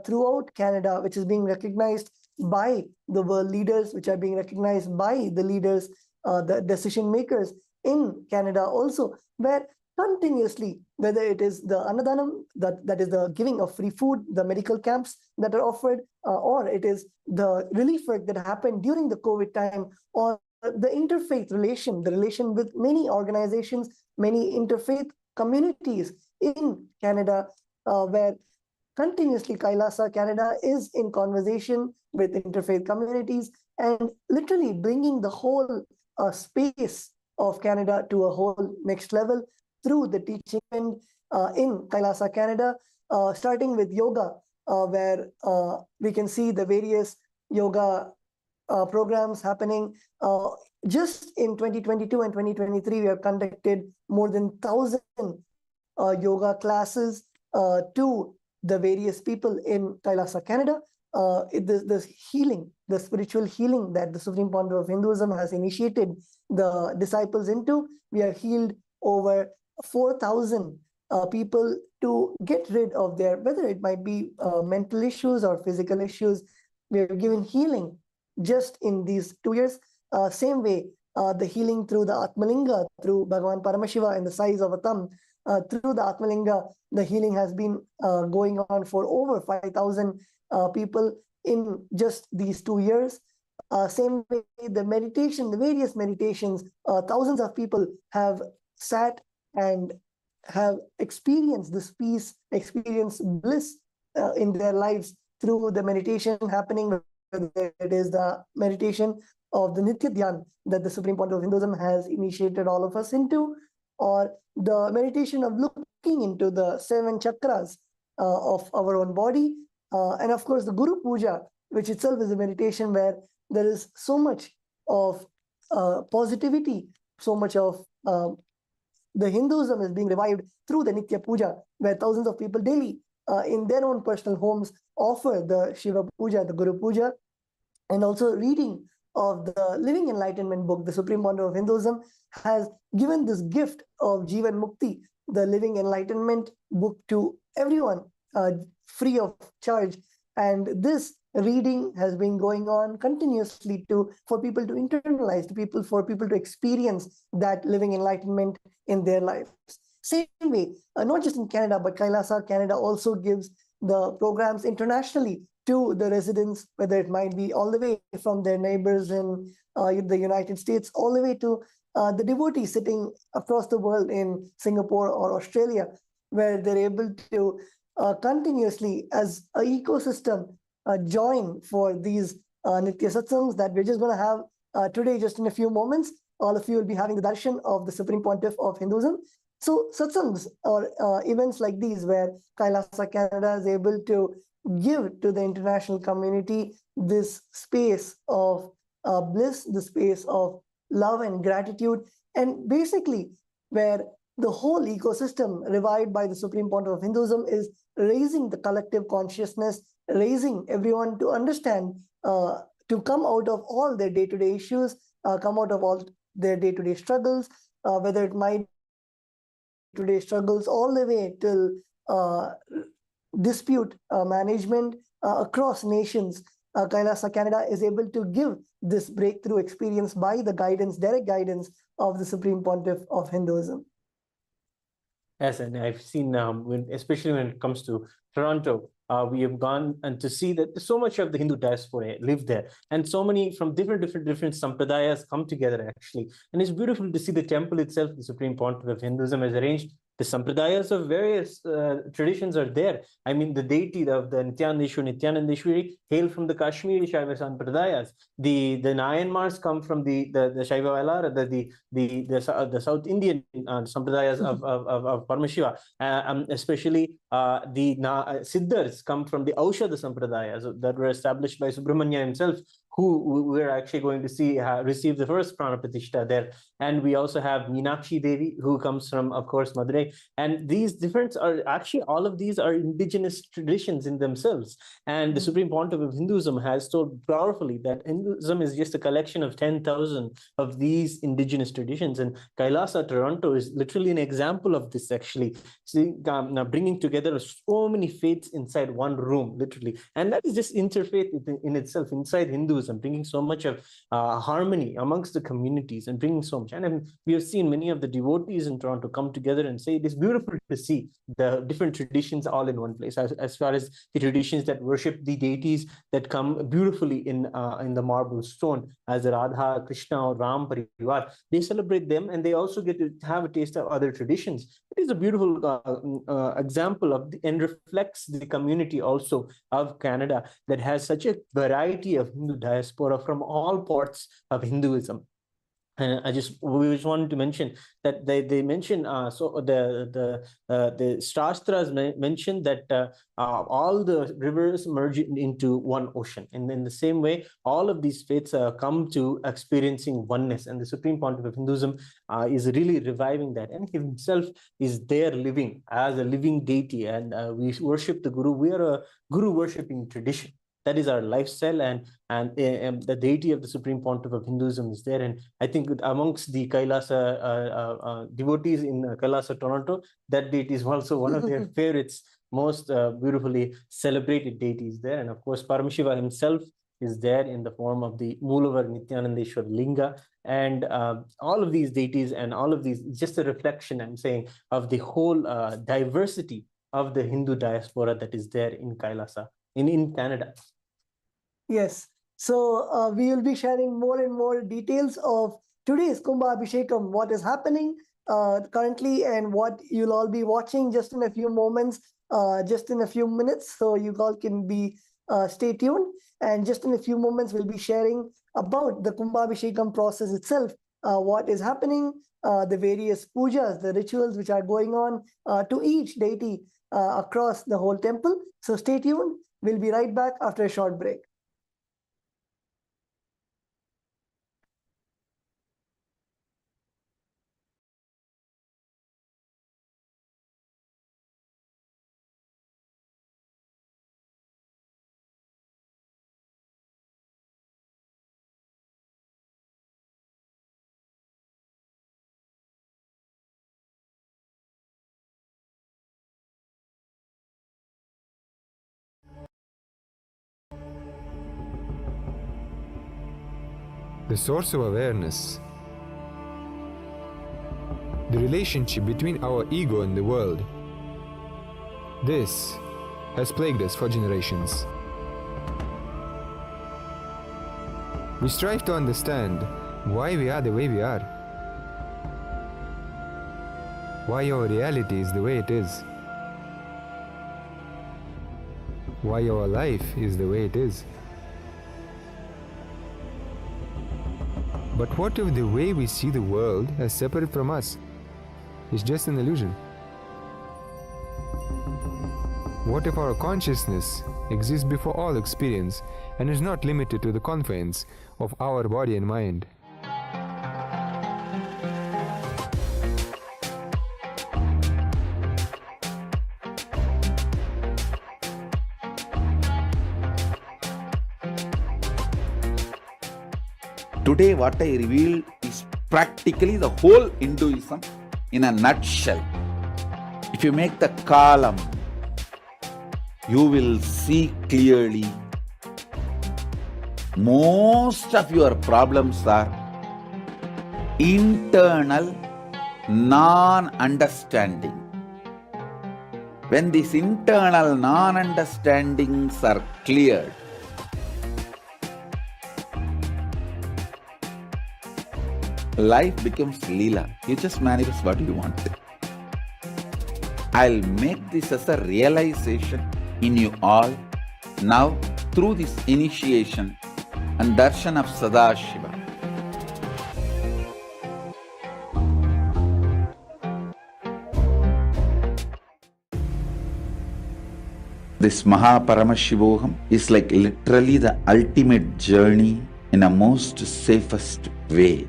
throughout Canada, which is being recognized by the world leaders, which are being recognized by the leaders, the decision makers in Canada also, where continuously, whether it is the Annadhanam, that is the giving of free food, the medical camps that are offered, or it is the relief work that happened during the COVID time, or the interfaith relation, the relation with many organizations, many interfaith communities in Canada, where continuously Kailasa Canada is in conversation with interfaith communities and literally bringing the whole space of Canada to a whole next level through the teaching in Kailasa Canada, starting with yoga, where we can see the various yoga programs happening. Just in 2022 and 2023, we have conducted more than 1,000 yoga classes to the various people in Kailasa Canada. The healing, the spiritual healing that the Supreme Pontiff of Hinduism has initiated the disciples into, we have healed over 4,000 people to get rid of their, whether it might be mental issues or physical issues. We have given healing just in these 2 years. Same way, the healing through the Atmalinga, through Bhagavan Paramashivam in the size of a thumb, through the Atmalinga, the healing has been going on for over 5,000 people in just these 2 years. Same way, the meditation, the various meditations, thousands of people have sat and have experienced this peace, experienced bliss in their lives through the meditation happening. Whether it is the meditation of the Nitya that the Supreme Pontiff of Hinduism has initiated all of us into, or the meditation of looking into the 7 chakras of our own body, and of course the Guru Puja, which itself is a meditation where there is so much of positivity, so much of the Hinduism is being revived through the Nitya Puja, where thousands of people daily in their own personal homes offer the Shiva Puja, the Guru Puja, and also reading of the Living Enlightenment book. The Supreme Pontiff of Hinduism has given this gift of Jivan Mukti, the Living Enlightenment book, to everyone free of charge. And this reading has been going on continuously for people to internalize, for people to experience that living enlightenment in their lives. Same way, not just in Canada, but Kailasa Canada also gives the programs internationally to the residents, whether it might be all the way from their neighbors in the United States, all the way to the devotees sitting across the world in Singapore or Australia, where they're able to continuously, as an ecosystem, join for these Nitya Satsangs that we're just going to have today, just in a few moments. All of you will be having the darshan of the Supreme Pontiff of Hinduism. So satsangs or events like these, where Kailasa Canada is able to give to the international community this space of bliss, the space of love and gratitude, and basically where the whole ecosystem revived by the Supreme Pontiff of Hinduism is raising the collective consciousness, raising everyone to understand, to come out of all their day-to-day issues, come out of all their day-to-day struggles, whether it might today struggles all the way till dispute management across nations. Kailasa Canada is able to give this breakthrough experience by the guidance, direct guidance of the Supreme Pontiff of Hinduism. Yes, and I've seen, especially when it comes to Toronto, we have gone and to see that so much of the Hindu diaspora live there, and so many from different sampradayas come together actually. And it's beautiful to see the temple itself. The Supreme Pontiff of Hinduism has arranged the sampradayas of various traditions are there. I mean, the deity of the Nityanandeshwari hail from the Kashmiri Shaiva sampradayas. The Nayanmars come from the Shaiva Valara, the South Indian sampradayas of Paramashiva, especially the Siddhars come from the Aushadha sampradayas that were established by Subrahmanya himself, who we're actually going to see receive the first Prana Pratishtha there. And we also have Meenakshi Devi, who comes from, of course, Madurai. And these different are actually, all of these are indigenous traditions in themselves. And the Supreme Pontiff of Hinduism has told powerfully that Hinduism is just a collection of 10,000 of these indigenous traditions. And Kailasa, Toronto is literally an example of this, actually. See, now bringing together so many faiths inside one room, literally. And that is just interfaith in itself, inside Hinduism, bringing so much of harmony amongst the communities and bringing so much. And we have seen many of the devotees in Toronto come together and say it is beautiful to see the different traditions all in one place, as far as the traditions that worship the deities that come beautifully in the marble stone, as Radha, Krishna, or Ram Parivar. They celebrate them, and they also get to have a taste of other traditions. It is a beautiful example of and reflects the community also of Canada that has such a variety of Hindu diaspora from all parts of Hinduism. And we just wanted to mention that they mention so the Shastras mention that all the rivers merge into one ocean, and in the same way, all of these faiths come to experiencing oneness. And the Supreme Pontiff of Hinduism is really reviving that, and he himself is there living as a living deity, and we worship the Guru. We are a Guru worshipping tradition. That is our lifestyle, and the deity of the Supreme Pontiff of Hinduism is there. And I think amongst the Kailasa devotees in Kailasa, Toronto, that deity is also one of their favorites, most beautifully celebrated deities there. And of course, Paramashiva himself is there in the form of the Moolavar Nityanandeshwar Linga. And all of these deities and all of these, just a reflection, I'm saying, of the whole diversity of the Hindu diaspora that is there in Kailasa, in Canada. Yes. So we will be sharing more and more details of today's Kumbha Abhishekam, what is happening currently, and what you'll all be watching just in a few moments, just in a few minutes. So you all can be stay tuned. And just in a few moments, we'll be sharing about the Kumbha Abhishekam process itself, what is happening, the various pujas, the rituals which are going on to each deity across the whole temple. So stay tuned. We'll be right back after a short break. the source of awareness, the relationship between our ego and the world. This has plagued us for generations. We strive to understand why we are the way we are, why our reality is the way it is, why our life is the way it is. But what if the way we see the world as separate from us is just an illusion? What if our consciousness exists before all experience and is not limited to the confines of our body and mind? Today what I revealed is practically the whole Hinduism in a nutshell. If you make the column, you will see clearly most of your problems are internal non-understanding. When these internal non-understandings are cleared, life becomes Leela. You just manifest what you want. I'll make this as a realization in you all now through this initiation and darshan of Sadashiva. This Paramashivam is like literally the ultimate journey in a most safest way.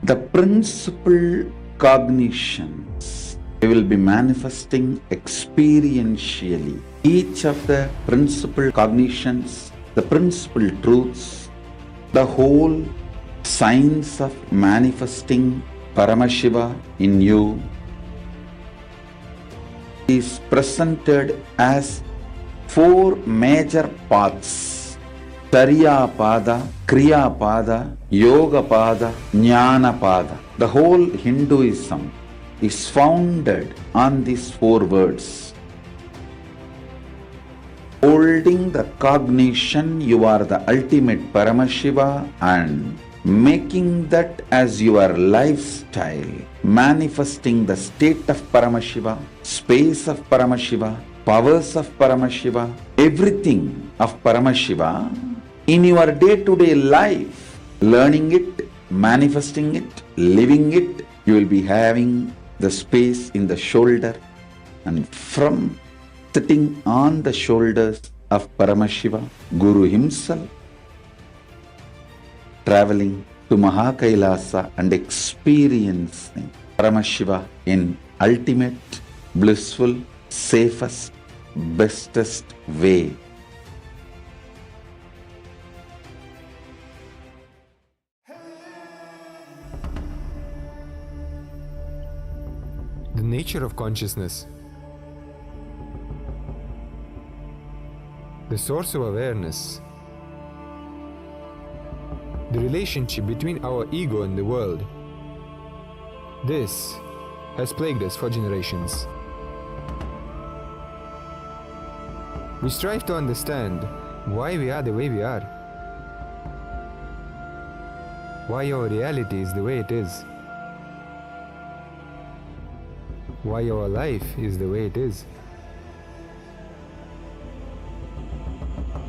The principal cognitions we will be manifesting experientially. Each of the principal cognitions, the principal truths, the whole science of manifesting Paramashiva in you is presented as four major paths: Tariya Pada, Kriya Pada, Yoga Pada, Jnana Pada. The whole Hinduism is founded on these four words. Holding the cognition you are the ultimate Paramashiva and making that as your lifestyle, manifesting the state of Paramashiva, space of Paramashiva, powers of Paramashiva, everything of Paramashiva in your day-to-day life, learning it, manifesting it, living it. You will be having the space in the shoulder, and from sitting on the shoulders of Paramashiva, Guru himself, traveling to Kailasa and experiencing Paramashiva in ultimate, blissful, safest, bestest way. The nature of consciousness, the source of awareness, the relationship between our ego and the world. This has plagued us for generations. We strive to understand why we are the way we are, why our reality is the way it is, why our life is the way it is.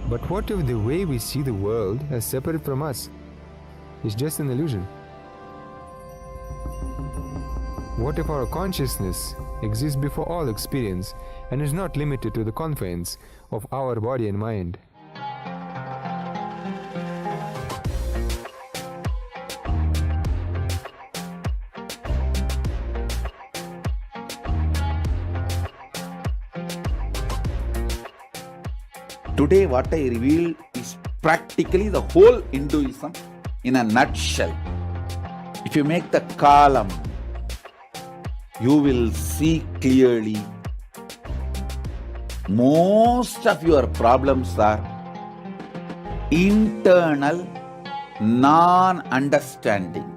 But what if the way we see the world as separate from us is just an illusion? What if our consciousness exists before all experience and is not limited to the confines of our body and mind? Today what I revealed is practically the whole Hinduism in a nutshell. If you make the column, you will see clearly most of your problems are internal non-understanding.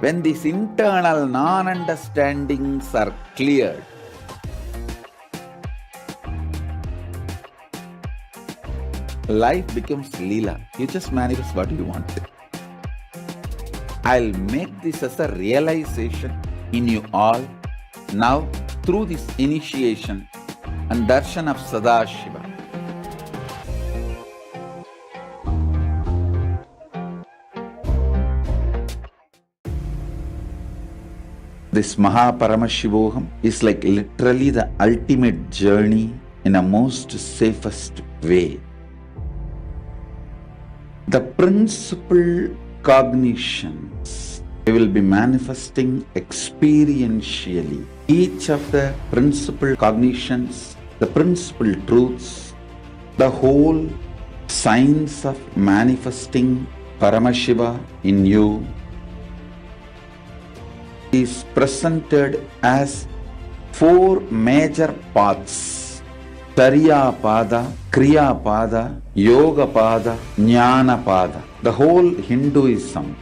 When these internal non-understandings are cleared, life becomes Leela. You just manifest what you want. I'll make this as a realization in you all now through this initiation and darshan of Sadashiva. This Paramashivoham is like literally the ultimate journey in a most safest way. The principal cognitions we will be manifesting experientially. Each of the principal cognitions, the principal truths, the whole science of manifesting Paramashiva in you is presented as four major paths: Tariya Pada, Kriya Pada, Yoga Pada, Jnana Pada. The whole Hinduism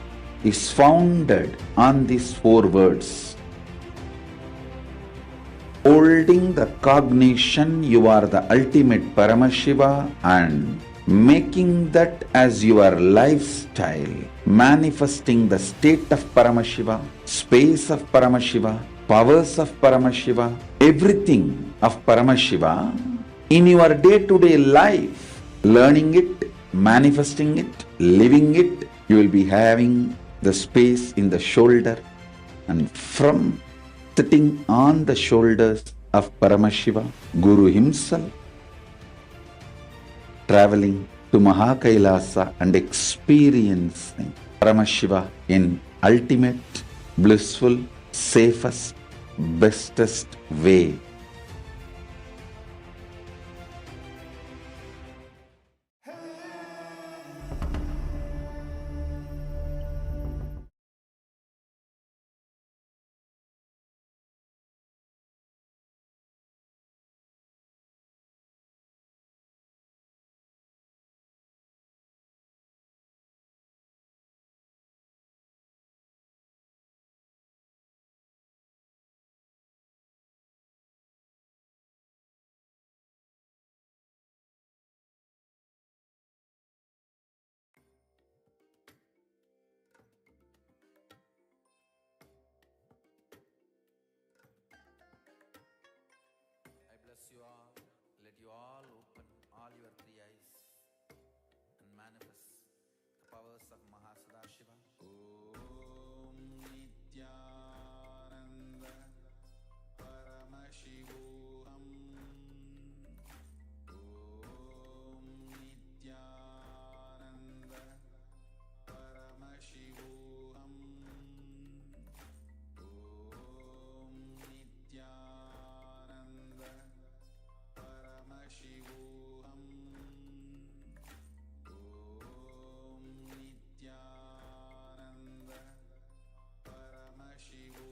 is founded on these four words. Holding the cognition you are the ultimate Paramashiva and making that as your lifestyle, manifesting the state of Paramashiva, space of Paramashiva, powers of Paramashiva, everything of Paramashiva in your day-to-day life, learning it, manifesting it, living it. You will be having the space in the shoulder, and from sitting on the shoulders of Paramashiva, Guru himself, traveling to Kailasa and experiencing Paramashiva in ultimate, blissful, safest, bestest way. You all, let you all open all your three eyes and manifest the powers of Mahasadashiva. Om Nityananda Paramashivoham. Om Nityananda Paramashivoham. Om Nityananda Paramashivoham. Om Nityananda Paramashivoham.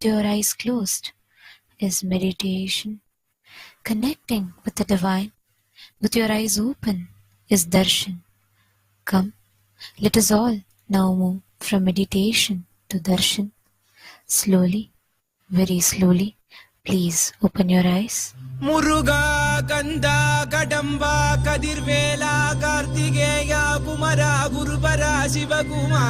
your eyes closed is meditation. Connecting with the divine with your eyes open is darshan. Come, let us all now move from meditation to darshan. Slowly, very slowly, please open your eyes. Muruga, Kanda, Kadamba, Kadirvela, Kartigeya, Kumara, Gurupara, Shivakumara,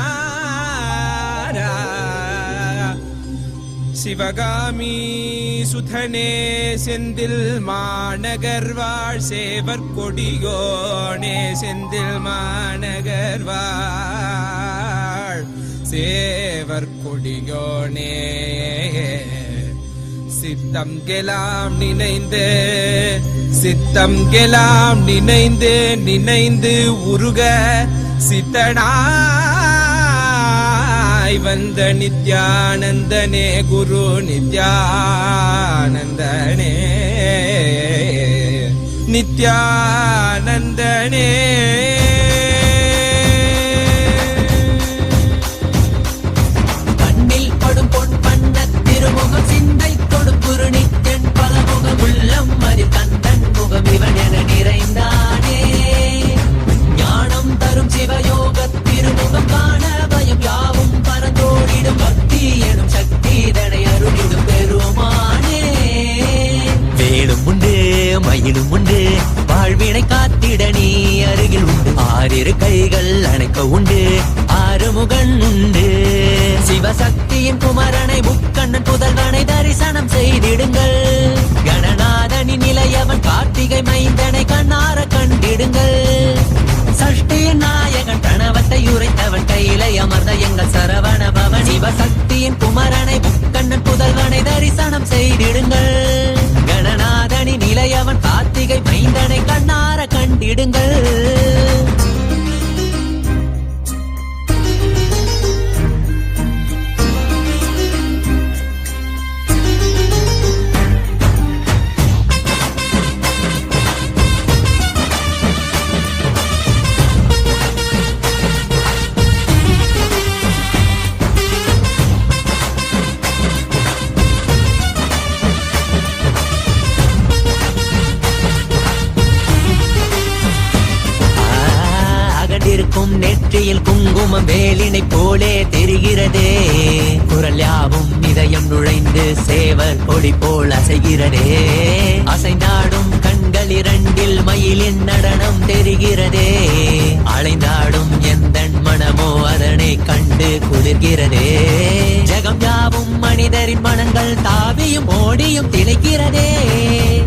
Sivagami, Suthane, Sendil Managarvar, Sevar Kodigone, Sendil Managarvar, Sevar Kodigone. சித்தம் கெலாம் நினைந்து சித்தம் கெலாம் நினைந்து நினைந்து உருக சித்தனாய் வந்த நித்யானந்தனே குரு நித்யானந்தனே நித்யானந்தனே கண்ணில் படும் பொன் பண்ண திருமுகம் சிந்தை கொடுப்புரு நித்தன் பலமுகம் உள்ளம் மறி கந்தன் முகம் இவன் என நிறைந்தானே ஞானம் தரும் சிவயோக திருமுகம் காண பயம் யாவும் பரந்தோடிடும் பக்தி எனும் சக்தி தடை அருளிடும் பெருமானே வேலும் உண்டு மயிலும் உண்டு வாழ்வினை காத்திட நீ அருகில் உண்டு ஆறிரு கைகள் அணைக்க உண்டு ஆறுமுகன் உண்டு சிவசக்தியின் குமரனை முக்கண்ணன் புதல்வனை தரிசனம் செய்திடுங்கள் கணநாதனின் நிலையவன் கார்த்திகை மைந்தனை கண்ணார கண்டிடுங்கள் சஷ்டியின் நாயகன் கணவத்தை உரைத்தவன் கையிலை அமர்ந்த எங்கள் சரவண பவன் சிவசக்தியின் குமரனை முக்கண்ணன் புதல்வனை தரிசனம் செய்திடுங்கள் கணநாதனின் நிலையவன் கார்த்திகை மைந்தனை கண்ணார கண்டிடுங்கள் நெற்றியில் குங்குமம் வேலினை போலே தெரிகிறதே குரல் யாவும் இதயம் நுழைந்து சேவர் கொடி போல் அசைகிறதே அசைந்தாடும் கண்கள் இரண்டில் மயிலின் நடனம் தெரிகிறதே அலைந்தாடும் எந்தன் மனமோ அதனை கண்டு குளிர்கிறதே ஜகம் யாவும் மனிதரின் மனங்கள் தாவியும் ஓடியும் திளைக்கிறதே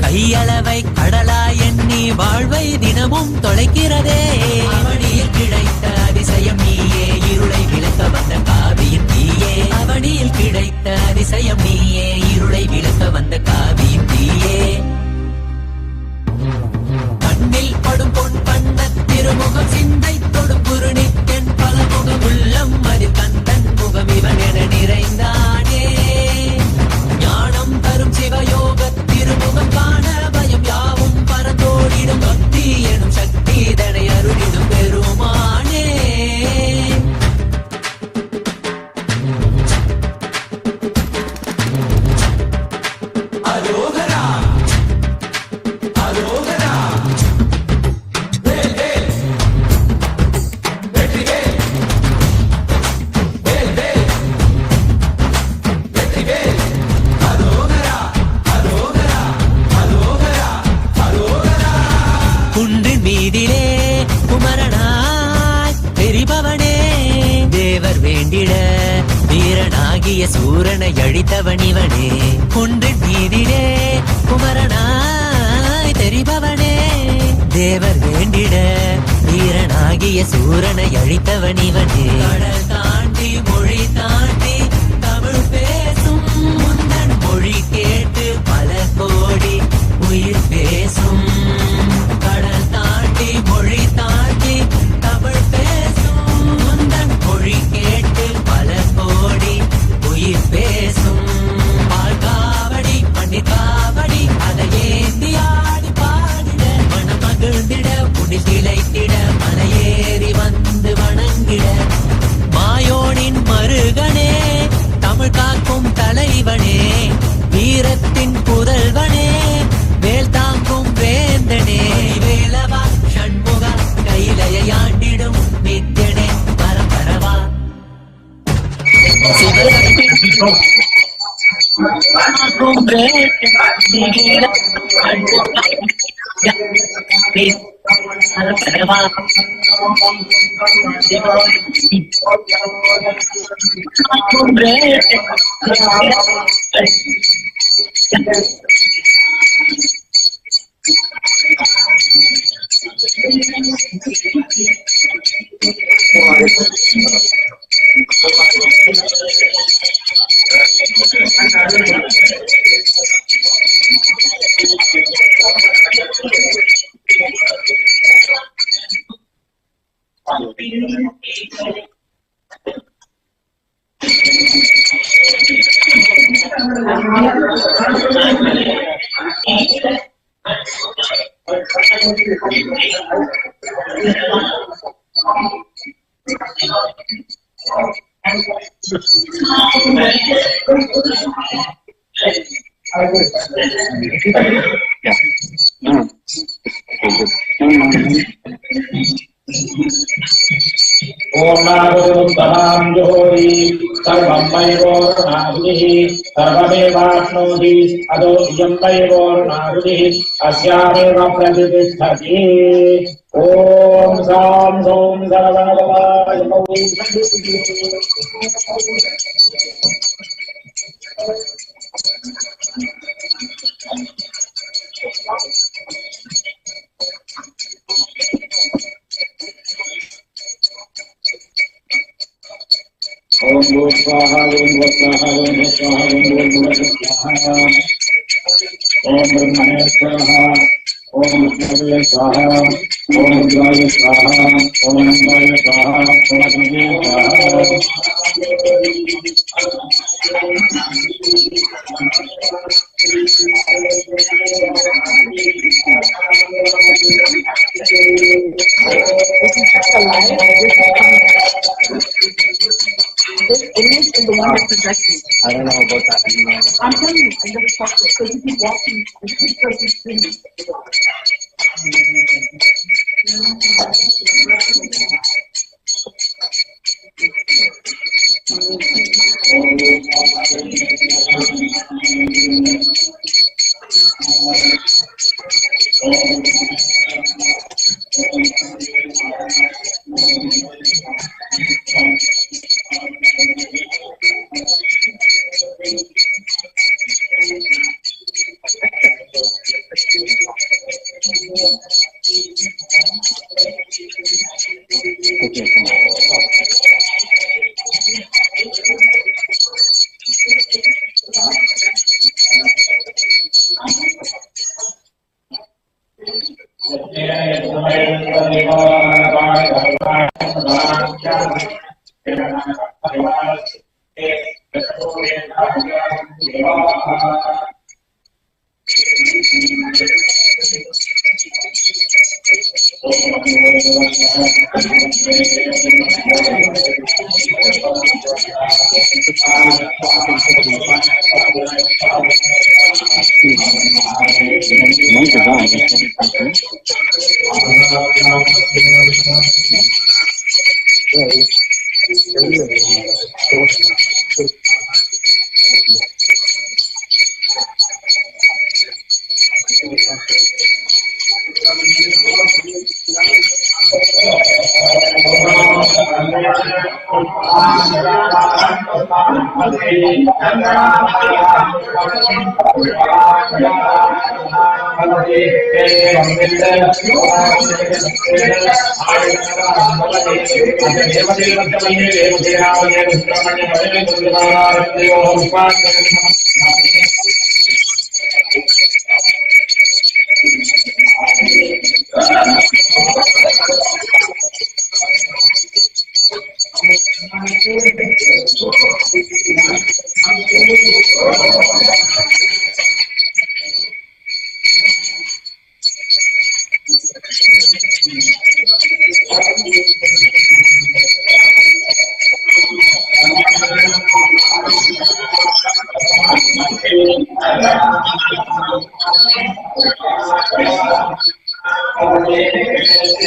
கையளவை கடலாய் எண்ணி வாழ்வை தினமும் தொலைக்கிறதே அவனியில் கிடைத்த அதிசயம் நீயே இருளை விளக்க வந்த காவியின் நீயே அவனியில் கிடைத்த அதிசயம் நீயே இருளை விளக்க வந்த காவியின் நீயே கண்ணில் படும் பொன் பண்ண திருமுகம் சிந்தை தொடும் குருணிக்கென் பலமுகம் உள்ளம் அதில் கந்தன் முகம் இவன் என நிறைந்தானே ஞானம் தரும் சிவயோக திருமுகம் காண பயம் யாவும் பரந்தோடிடும் பக்தி எனும் சக்தி தடை அருளிடும் பெருமானே அரோகரா அரோகரா வேல் வேல் வெற்றி வேல் வேல் வேல் வெற்றி வேல் அரோகரா அரோகரா அரோகரா அரோகரா குன்றின் மீதிலே குமரனாய் தெரிபவனே தேவர் வேண்டிட வீரனாகிய சூரனை அழித்தவன் இவனே குன்றின் மீதிலே குமரனாய் தெரிபவனே தேவர் வேண்டிட வீரனாகிய சூரனை அழித்தவன் இவனே கடல் தாண்டி மொழி தாண்டி தமிழ் பேசும் முந்தன் மொழி கேட்டு பல கோடி உயிர் பேசும் கடல் தாண்டி மொழி தாண்டி தமிழ் பேசும் முந்தன் மொழி கேட்டு பல கோடி உயிர் பேசும் பால் காவடி பண்ணி காவடி அதை ஏந்தி ஆடி பாடிட மனம் மகிழ்ந்திட புடி திளைத்திட மலையேறி வந்து வணங்கிட மாயோனின் மருகனே They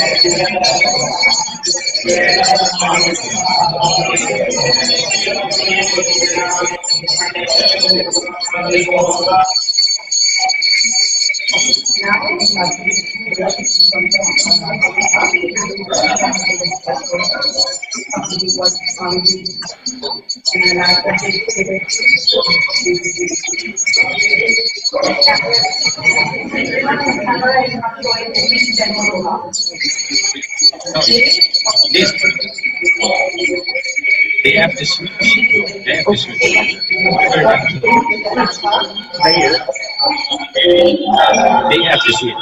have to switch. They have to switch. They have to switch.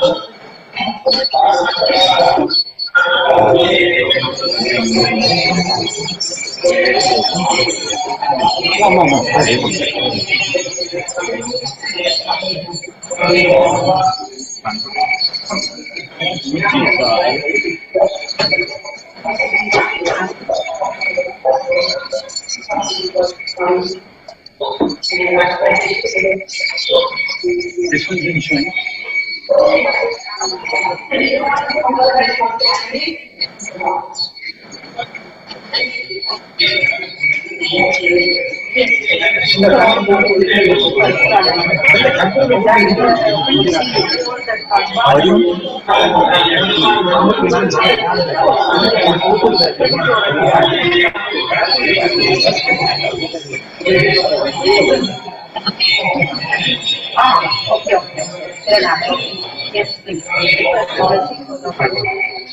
This one's been showing.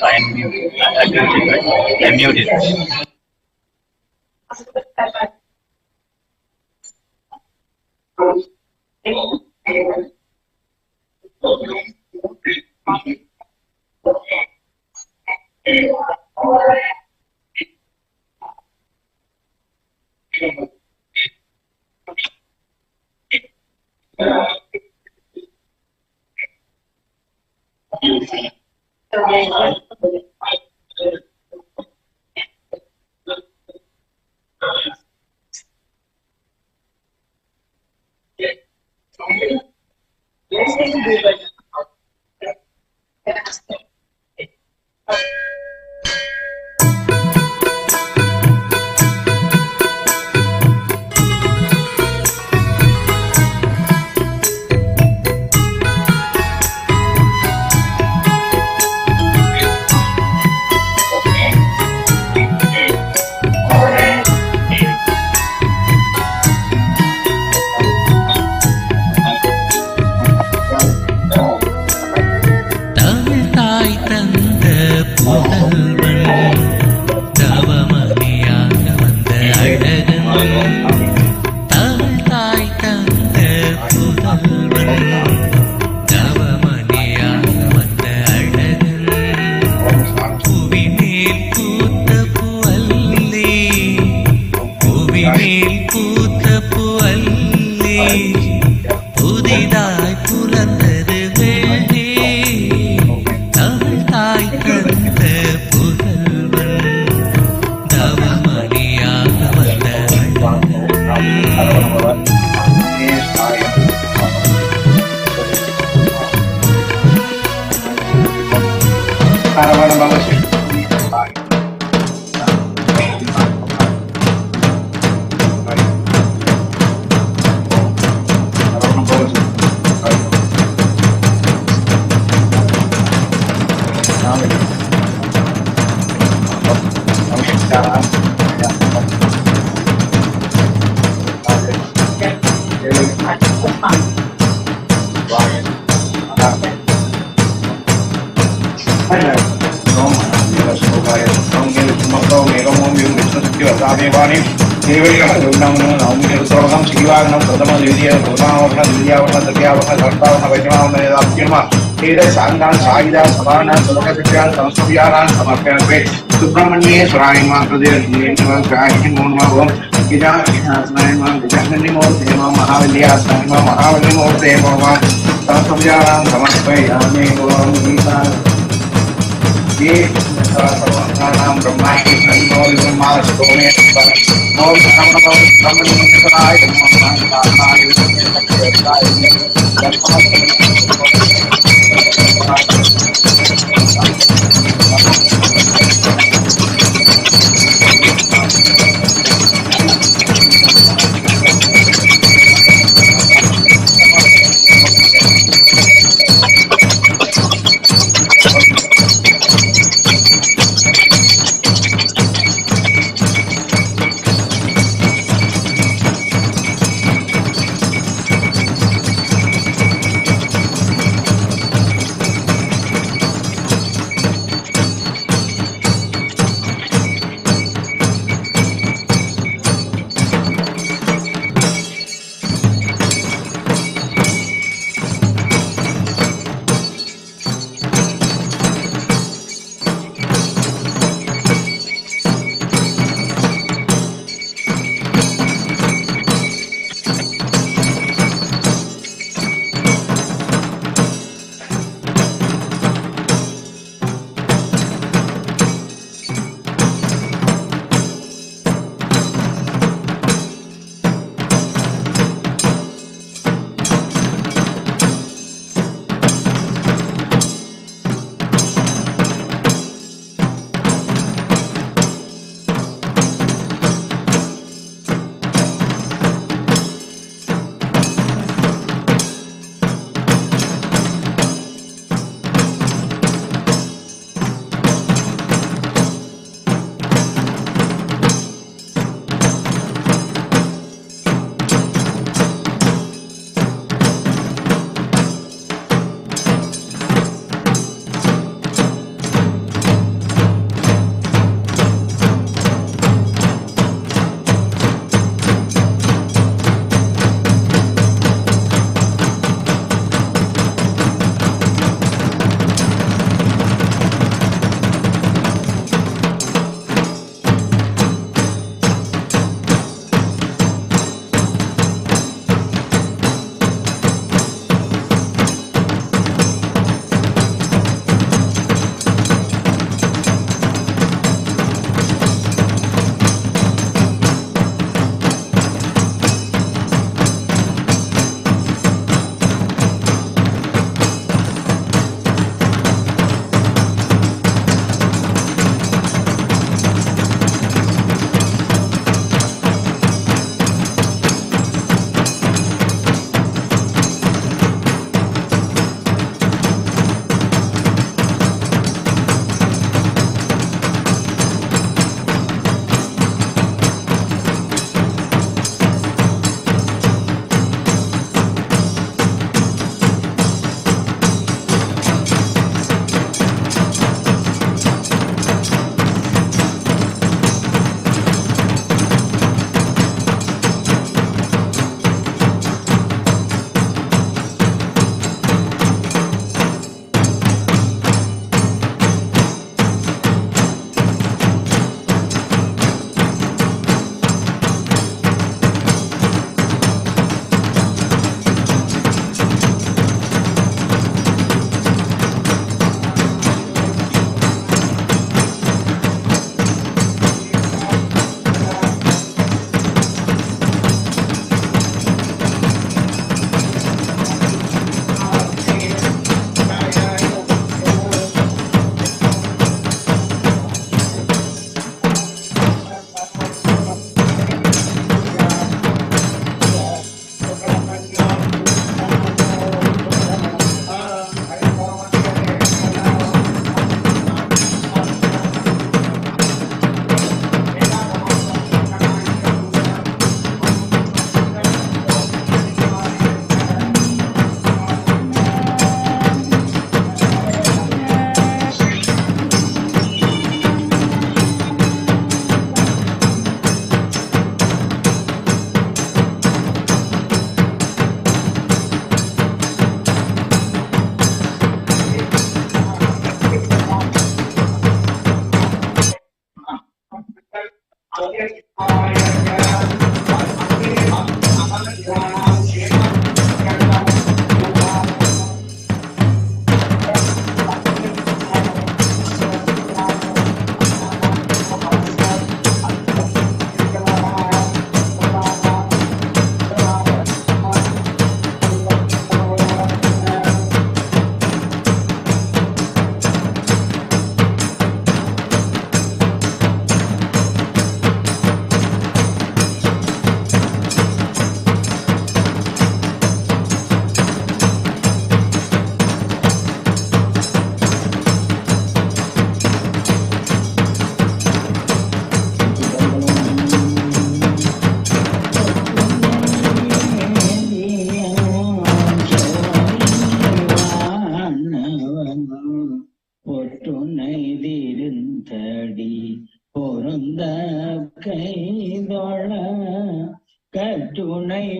I'm muted. I'm muted. Subrahmanya Surayama Pradesh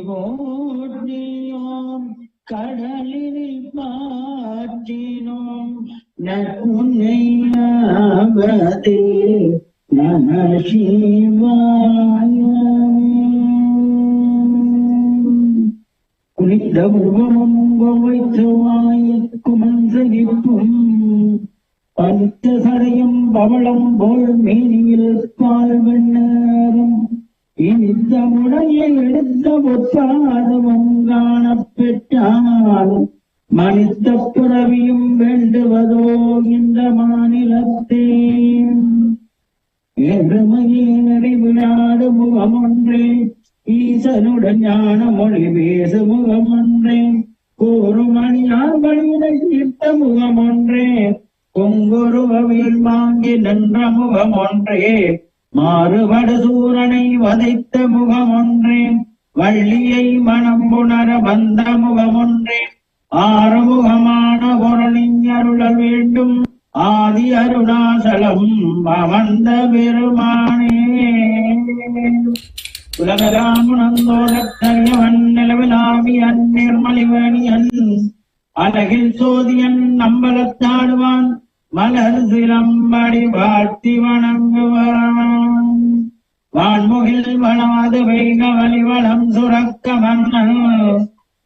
போற்றியோம் கடலில் பாற்றினோம் நற்குன்னையாவதே நம சிவாய. குனிந்த முகமும் வைத்த வாயக்குமன் செழிப்பும் பனித்த சடையும் பவளம் போல் மேனியில் பால் வெண்ணரும் இனித்த முறையை எடுத்த பொற்பாதமும் காணப்பெற்றால் மனித பிறவியும் வேண்டுவதோ இந்த மாநிலத்தே. ஏழுமையை விளையாடு முகம் ஒன்றே ஈசனுடன் ஞான மொழி பேசு முகம் ஒன்றே கூறுமணியார் வழியினை தீர்த்த முகம் ஒன்றே பொங்குருவில் வாங்கி நின்ற முகம் ஒன்றே மாறுபடு சூரனை வதைத்த முகம் ஒன்றே வள்ளியை மனம் புணர வந்த முகம் ஒன்றே ஆறுமுகமான பொருளின் அருளல் வேண்டும் ஆதி அருணாசலம் அமர்ந்த பெருமானே. உலகராமுனந்தோடத்தரியவன் நிலவிலாவியன் நிர்மலிவேணியன் அழகில் சோதியன் நம்பலத்தாடுவான் மலர் சிலம்படி வாழ்த்தி வணங்குவான். வான்முகில் வளாது வைக வலிவளம் சுரக்க மன்னன்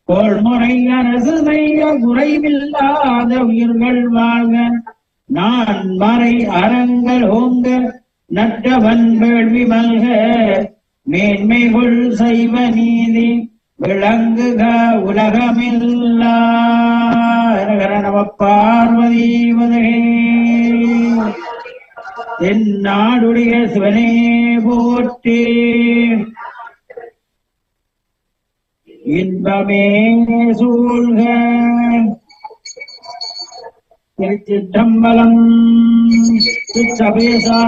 கோள்முறை அரசு செய்ய குறைவில்லாத உயிர்கள் வாழ்க. நான் மறை அறங்கள் ஓங்க நட்டவன் வேள்வி மல்க மேன்மைகள் செய்வ நீதி விளங்குக உலகமில்லா. நம பார்வதி வதகே. என் நாடுடைய சிவனே போற்றி. இன்பமே சூழ்க. திருச்சிற்றம்பலம். சபேசா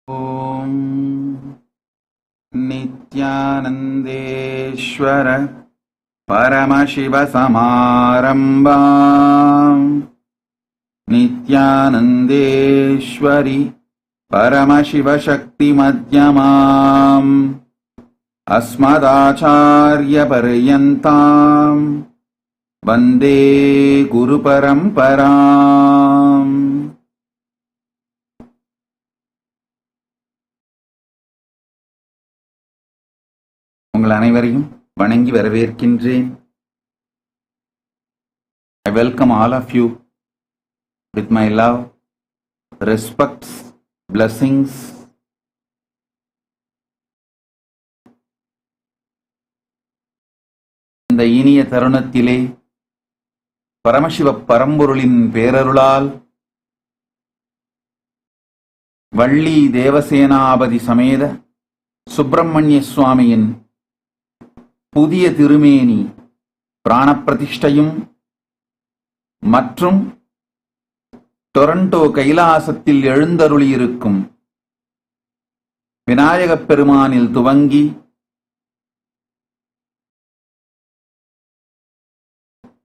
ॐ नित्यानन्देश्वर परमशिवसमारम्भाम् नित्यानन्देश्वरि परमशिवशक्तिमध्यमाम् अस्मदाचार्यपर्यन्ताम् वन्दे गुरुपरम्पराम्. உங்கள் அனைவரையும் வணங்கி வரவேற்கின்றேன். I welcome all of you with my love, respects, blessings. இந்த இனிய தருணத்திலே பரமசிவ பரம்பொருளின் பேரருளால் வள்ளி தேவசேனாபதி சமேத சுப்பிரமணிய சுவாமியின் புதிய திருமேனி பிராணப்பிரதிஷ்டையும் மற்றும் டொரண்டோ கைலாசத்தில் எழுந்தருளியிருக்கும் விநாயகப் பெருமானில் துவங்கி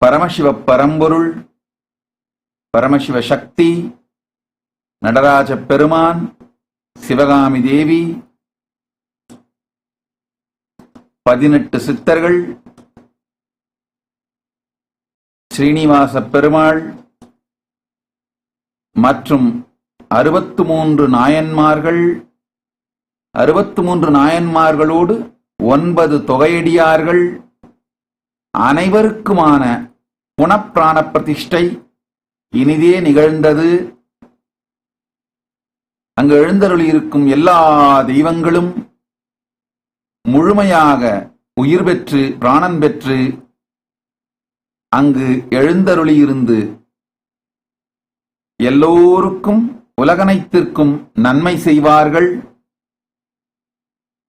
பரமசிவ பரம்பொருள், பரமசிவ சக்தி, நடராஜ பெருமான், சிவகாமி தேவி, 18 சித்தர்கள், ஸ்ரீனிவாச பெருமாள் மற்றும் 63 நாயன்மார்கள், 63 நாயன்மார்களோடு 9 தொகையடியார்கள் அனைவருக்குமான புனப்பிராண பிரதிஷ்டை இனிதே நிகழ்ந்தது. அங்கு எழுந்தருளியிருக்கும் எல்லா தெய்வங்களும் முழுமையாக உயிர் பெற்று பிராணன் பெற்று அங்கு எழுந்தருளியிருந்து எல்லோருக்கும் உலகனைத்திற்கும் நன்மை செய்வார்கள்.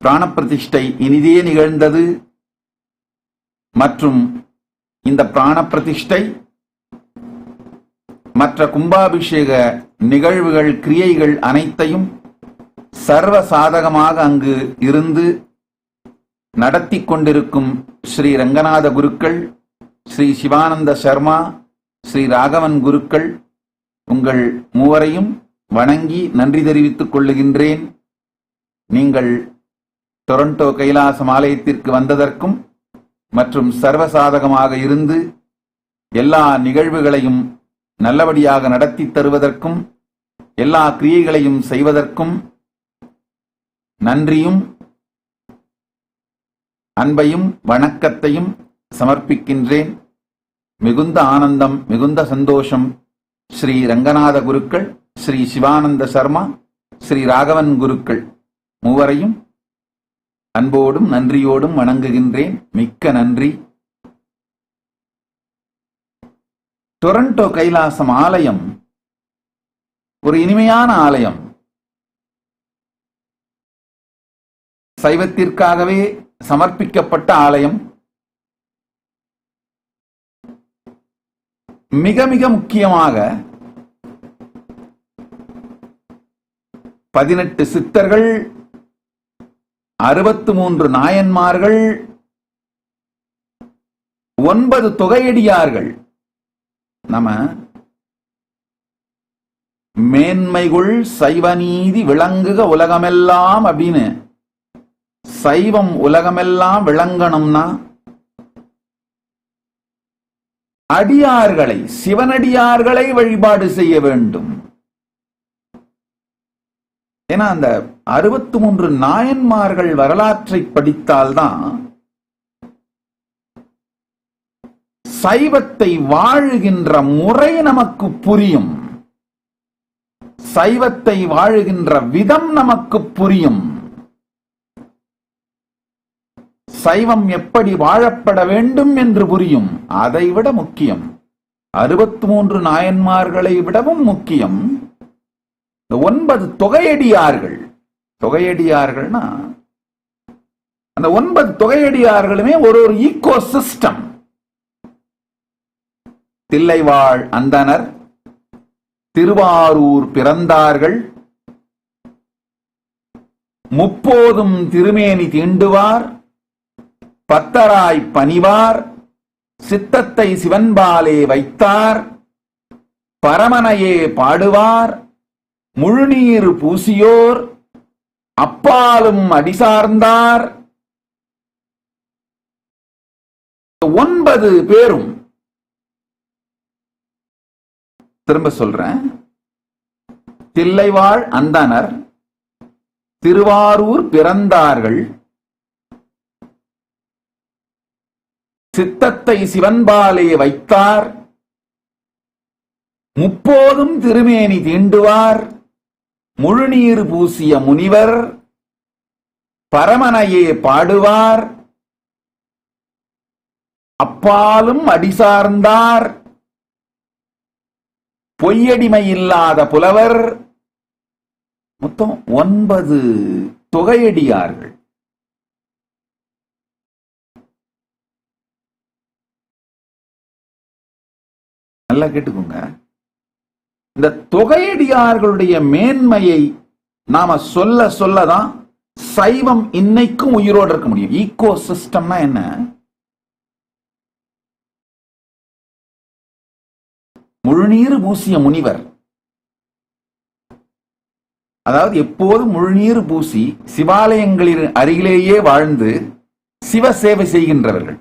பிராணப்பிரதிஷ்டை இனிதே நிகழ்ந்தது. மற்றும் இந்த பிராணப்பிரதிஷ்டை மற்ற கும்பாபிஷேக நிகழ்வுகள் கிரியைகள் அனைத்தையும் சர்வ சாதகமாக அங்கு இருந்து நடத்தி கொண்டிருக்கும் ஸ்ரீ ரங்கநாத குருக்கள், ஸ்ரீ சிவானந்த சர்மா, ஸ்ரீ ராகவன் குருக்கள் உங்கள் மூவரையும் வணங்கி நன்றி தெரிவித்துக் கொள்ளுகின்றேன். நீங்கள் டொரண்டோ கைலாசம் ஆலயத்திற்கு வந்ததற்கும் மற்றும் சர்வசாதகமாக இருந்து எல்லா நிகழ்வுகளையும் நல்லபடியாக நடத்தி தருவதற்கும் எல்லா கிரியைகளையும் செய்வதற்கும் நன்றியும் அன்பையும் வணக்கத்தையும் சமர்ப்பிக்கின்றேன். மிகுந்த ஆனந்தம், மிகுந்த சந்தோஷம். ஸ்ரீ ரங்கநாத குருக்கள், ஸ்ரீ சிவானந்த சர்மா, ஸ்ரீ ராகவன் குருக்கள் மூவரையும் அன்போடும் நன்றியோடும் வணங்குகின்றேன். மிக்க நன்றி. டொரண்டோ கைலாசம் ஆலயம் ஒரு இனிமையான ஆலயம். சைவத்திற்காகவே சமர்ப்பிக்கப்பட்ட ஆலயம். மிக மிக முக்கியமாக 18 சித்தர்கள், 63 நாயன்மார்கள், 9 தொகையடியார்கள். நம்ம மேன்மைகுள் சைவநீதி விளங்குக உலகமெல்லாம் அப்படின்னு சைவம் உலகமெல்லாம் விளங்கணும்னா அடியார்களை, சிவனடியார்களை வழிபாடு செய்ய வேண்டும். ஏன்னா அந்த 63 நாயன்மார்கள் வரலாற்றை படித்தால்தான் சைவத்தை வாழுகின்ற முறை நமக்கு புரியும். சைவத்தை வாழுகின்ற விதம் நமக்கு புரியும். சைவம் எப்படி வாழப்பட வேண்டும் என்று புரியும். அதைவிட முக்கியம், 63 நாயன்மார்களை விடவும் முக்கியம் 9 தொகையடியார்கள். தொகையடியார்கள்னா அந்த 9 தொகையடியார்களுமே ஒரு ஈகோ சிஸ்டம். தில்லைவாழ் அந்தனர் திருவாரூர் பிறந்தார்கள், முப்போதும் திருமேனி தீண்டுவார், பத்தராய் பணிவார், சித்தத்தை சிவன்பாலே வைத்தார், பரமனையே பாடுவார், முழுநீர் பூசியோர், அப்பாலும் அடிசார்ந்தார். 9 பேரும், திரும்ப சொல்றேன், தில்லைவாழ் அந்தணர், திருவாரூர் பிறந்தார்கள், சித்தத்தை சிவன்பாலே வைத்தார், முப்போதும் திருமேனி தீண்டுவார், முழுநீர் பூசிய முனிவர், பரமனையே பாடுவார், அப்பாலும் அடிசார்ந்தார், பொய்யடிமை இல்லாத புலவர். மொத்தம் 9 தொகையடியார்கள். நல்லா கேட்டுக்கோங்க. இந்த தொகையடியார்களுடைய மேன்மையை நாம சொல்ல சொல்லதான் சைவம் இன்னைக்கும் உயிரோடு இருக்க முடியும். ஈகோ சிஸ்டம்னா என்ன? முழுநீர் பூசிய முனிவர், அதாவது எப்போதும் முழுநீர் பூசி சிவாலயங்களின் அருகிலேயே வாழ்ந்து சிவ சேவை செய்கின்றவர்கள்.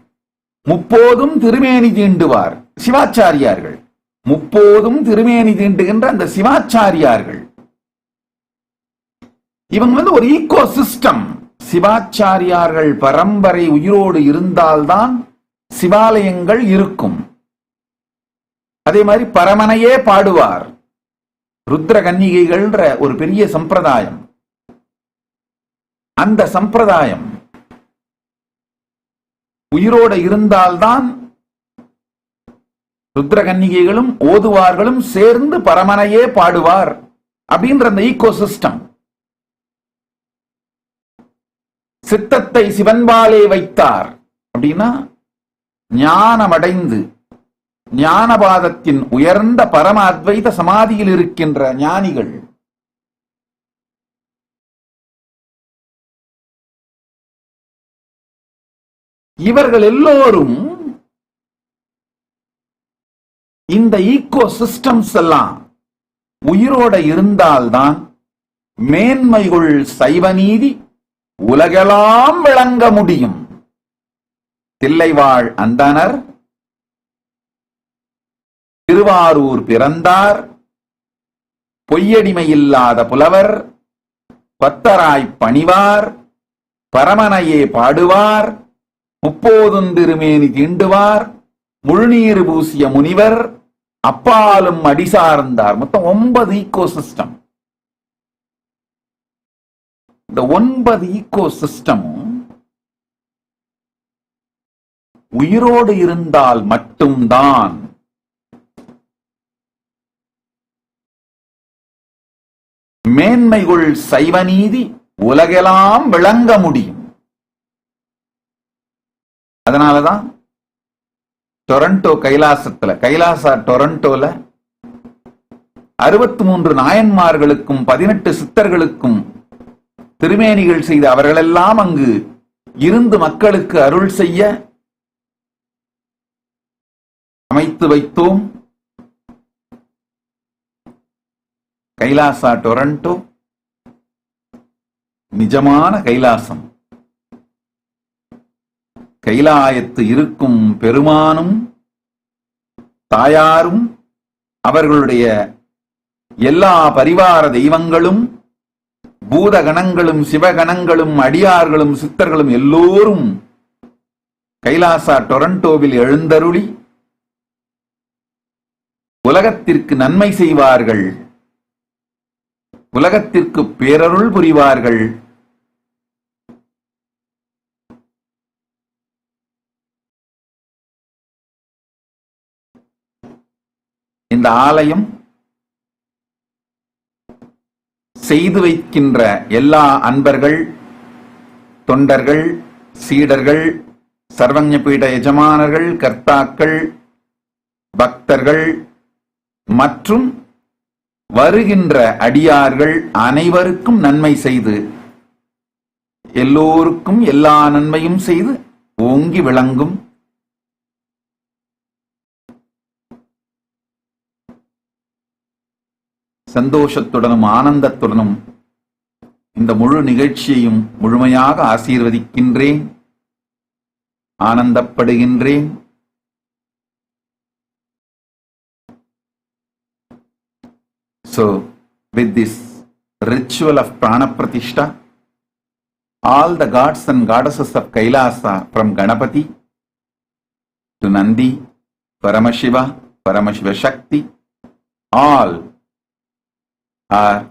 முப்போதும் திருமேனி தீண்டுவார் சிவாச்சாரியார்கள். முப்போதும் திருமேனி தீண்டுகின்ற அந்த சிவாச்சாரியார்கள் இவங்க ஒரு ஈகோ சிஸ்டம். சிவாச்சாரியார்கள் பரம்பரை உயிரோடு இருந்தால்தான் சிவாலயங்கள் இருக்கும். அதே மாதிரி பரமனையே பாடுவார். ருத்ர கன்னிகைகள்ன்ற ஒரு பெரிய சம்பிரதாயம். அந்த சம்பிரதாயம் உயிரோடு இருந்தால்தான் ருத்ர கன்னிகைகளும் ஓதுவார்களும் சேர்ந்து பரமனையே பாடுவார் அப்படின்ற அந்த ஈகோ சிஸ்டம். சித்தத்தை சிவன்பாலே வைத்தார் அப்படின்னா ஞானமடைந்து ஞானபாதத்தின் உயர்ந்த பரம அத்வைத சமாதியில் இருக்கின்ற ஞானிகள். இவர்கள் எல்லோரும் இந்த ஈகோ சிஸ்டம்ஸ் எல்லாம் உயிரோட இருந்தால்தான் மேன்மைகள் சைவநீதி உலகெல்லாம் விளங்க முடியும். தில்லைவாழ் அந்தணர், திருவாரூர் பிறந்தார், பொய்யடிமை இல்லாத புலவர், பத்தராய் பணிவார், பரமனையே பாடுவார், முப்போதும் திருமேனி தீண்டுவார், முழுநீர் பூசிய முனிவர், அப்பாலும் அடிசார்ந்தார். மொத்தம் 9 ஈகோ சிஸ்டம். இந்த 9 ஈகோ சிஸ்டமும் உயிரோடு இருந்தால் மட்டும்தான் மேன்மைகள் சைவநீதி உலகெல்லாம் விளங்க முடியும். அதனாலதான் டொரண்டோ கைலாசத்துல, கைலாசா டொரண்டோல 63 நாயன்மார்களுக்கும் 18 சித்தர்களுக்கும் திருமேனிகள் செய்த அவர்களெல்லாம் அங்கு இருந்து மக்களுக்கு அருள் செய்ய அமைத்து வைத்தோம். கைலாசா டொரண்டோ நிஜமான கைலாசம். கைலாயத்து இருக்கும் பெருமானும் தாயாரும் அவர்களுடைய எல்லா பரிவார தெய்வங்களும் பூதகணங்களும் சிவகணங்களும் அடியார்களும் சித்தர்களும் எல்லோரும் கைலாசா டொரண்டோவில் எழுந்தருளி உலகத்திற்கு நன்மை செய்வார்கள், உலகத்திற்கு பேரருள் புரிவார்கள். இந்த ஆலயம் செய்து வைக்கின்ற எல்லா அன்பர்கள், தொண்டர்கள், சீடர்கள், சர்வஞ பீட எஜமானர்கள், கர்த்தாக்கள், பக்தர்கள் மற்றும் வருகின்ற அடியார்கள் அனைவருக்கும் நன்மை செய்து எல்லோருக்கும் எல்லா நன்மையும் செய்து ஓங்கி விளங்கும் சந்தோஷத்துடனும் ஆனந்தத்துடனும் இந்த முழு நிகழ்ச்சியையும் முழுமையாக ஆசீர்வதிக்கின்றேன், ஆனந்தப்படுகின்றேன். So, with this ritual of Prana Pratishta, all the gods and goddesses of Kailasa, from Ganapati to Nandi, Paramashiva, Paramashiva Shakti, all are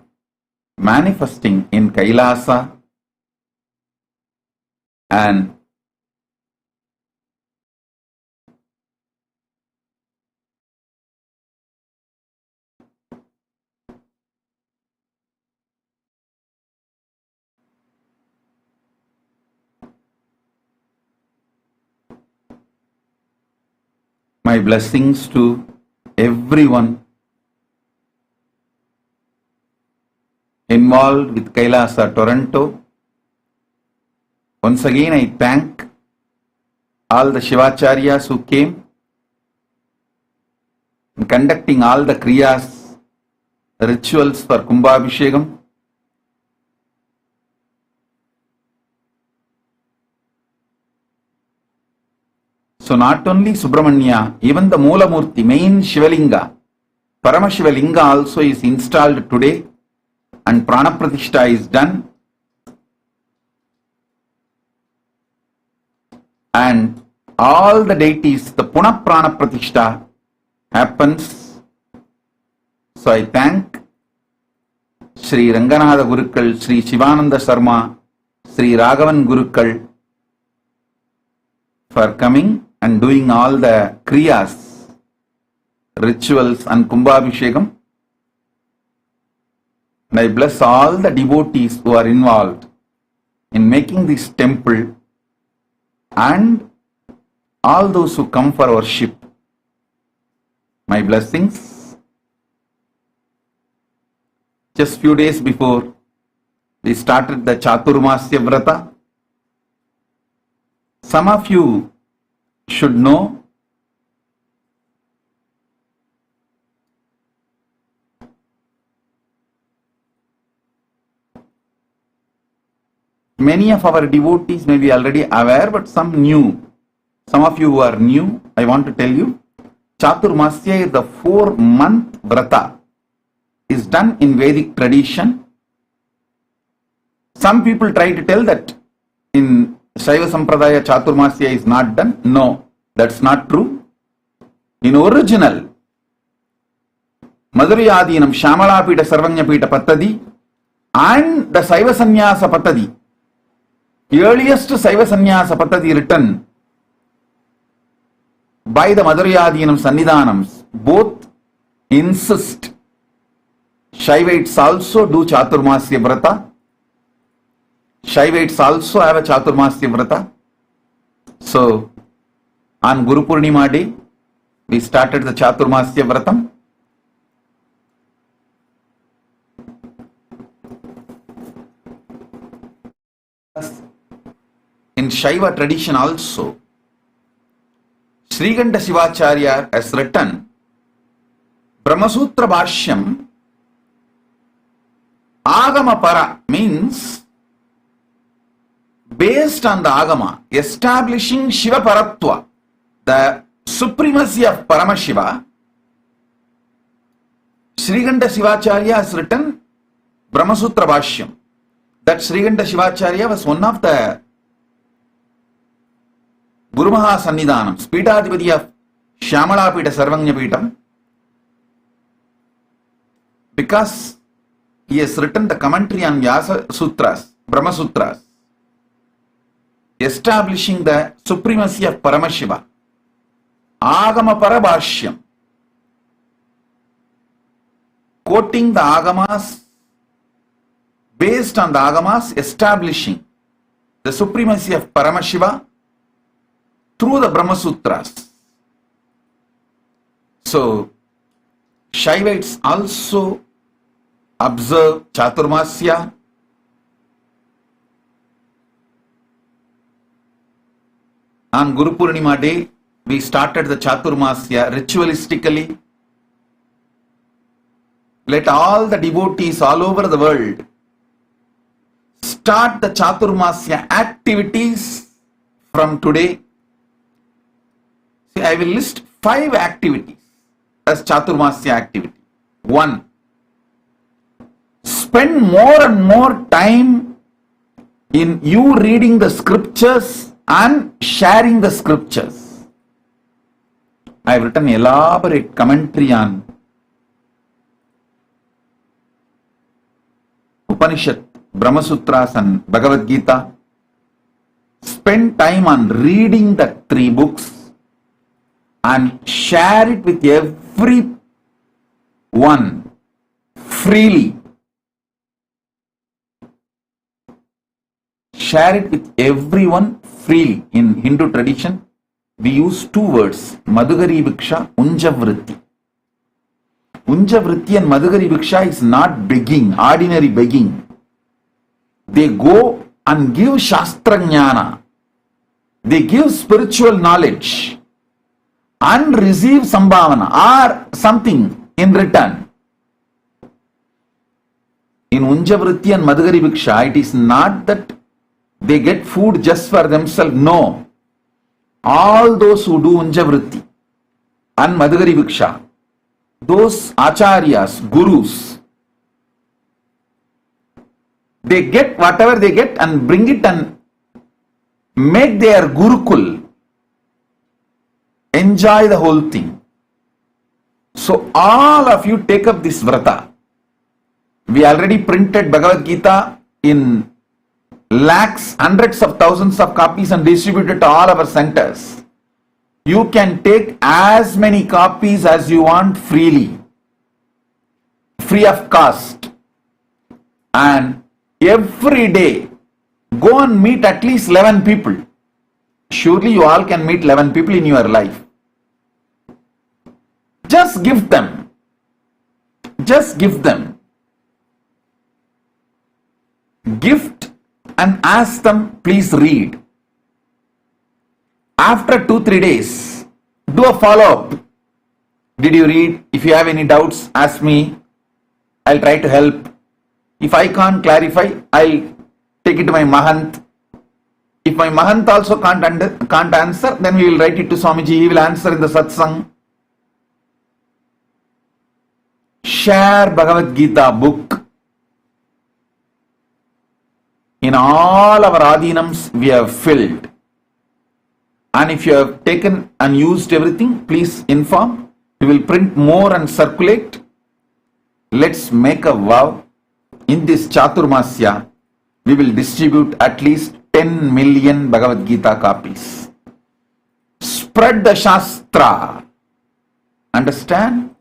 manifesting in Kailasa, and my blessings to everyone involved with Kailasa Toronto. Once again, I thank all the Shivacharyas who came in conducting all the Kriyas, rituals for Kumbhabhishekam. So not only Subrahmanya, even the Moolamurti, main Shivalinga, Paramashivalinga also is installed today, and Prana Pratishta is done. And all the deities, the Puna Prana Pratishta happens. So I thank Sri Ranganatha Gurukal, Sri Shivananda Sarma, Sri Raghavan Gurukal for coming and doing all the Kriyas, rituals and Kumbhabhishekam. And I bless all the devotees who are involved in making this temple and all those who come for worship. My blessings. Just few days before we started the Chaturmasya Vrata, some of you should know many of our devotees may be already aware, but some new. Some of you who are new, I want to tell you, Chaturmasya is the 4-month Vrata. Is done in Vedic tradition. Some people try to tell that in Shaiva Sampradaya Chaturmasya is not done. No, that's not true. In original, Madhurayadinam Shamala Pita Sarvanya Pita Patadi and the Saiva Sannyasa Patadi, earliest Saiva Sannyasa Patadi written by the Madhurayadinam Sannidhanams, both insist Shaivites also do Chaturmasya Vrata. Shaivites also have a Chaturmasya Vrata. So, on Guru Purnima day, we started the Chaturmasya Vratam. In Shaiva tradition also, Sriganda Shivacharya has written Brahmasutra Bhashyam. Agama Para means based on the Agama, establishing Shiva Paratva, the supremacy of Paramashiva. Sriganda Shivacharya has written Brahmasutra Bhashyam. That Sriganda Shivacharya was one of the Guru Maha Sannidhanams, Peethadipati of Shyamala Pita Sarvanya Pitam, because he has written the commentary on Vyasa Sutras, Brahma Sutras, establishing the supremacy of Paramashiva. Agama Parabhashyam, quoting the Agamas, based on the Agamas, establishing the supremacy of Paramashiva through the Brahma Sutras. So, Shaivites also observe Chaturmasya. On Guru Purnima day, we started the Chaturmasya ritualistically. Let all the devotees all over the world start the Chaturmasya activities from today. See, I will list 5 activities as Chaturmasya activity. 1. Spend more and more time in you reading the scriptures and sharing the scriptures. I have written elaborate commentary on Upanishad, Brahma Sutras and Bhagavad Gita. Spend time on reading the 3 books and share it with everyone freely. Share it with everyone freely. In Hindu tradition, we use 2 words, Madhugari Viksha, Unjavritti. Unjavritti and Madhugari Viksha is not begging, ordinary begging. They go and give Shastra Jnana. They give spiritual knowledge and receive Sambhavana or something in return. In Unjavritti and Madhugari Viksha, it is not that they get food just for themselves. No. All those who do Unjavritti and Madhugari Viksha, those acharyas, gurus, they get whatever they get and bring it and make their gurukul enjoy the whole thing. So all of you take up this vrata. We already printed Bhagavad Gita in lakhs, hundreds of thousands of copies and distributed to all our centers. You can take as many copies as you want freely, free of cost. And every day, go and meet at least 11 people. Surely you all can meet 11 people in your life. Just give them. Just give them. Gift and ask them, please read. After 2-3 days, do a follow-up. Did you read? If you have any doubts, ask me. I'll try to help. If I can't clarify, I'll take it to my Mahant. If my Mahant also can't answer, then we will write it to Swamiji. He will answer in the satsang. Share Bhagavad Gita book. In all our adhinams, we have filled. And if you have taken and used everything, please inform. We will print more and circulate. Let's make a vow. In this Chaturmasya, we will distribute at least 10 million Bhagavad Gita copies. Spread the Shastra. Understand?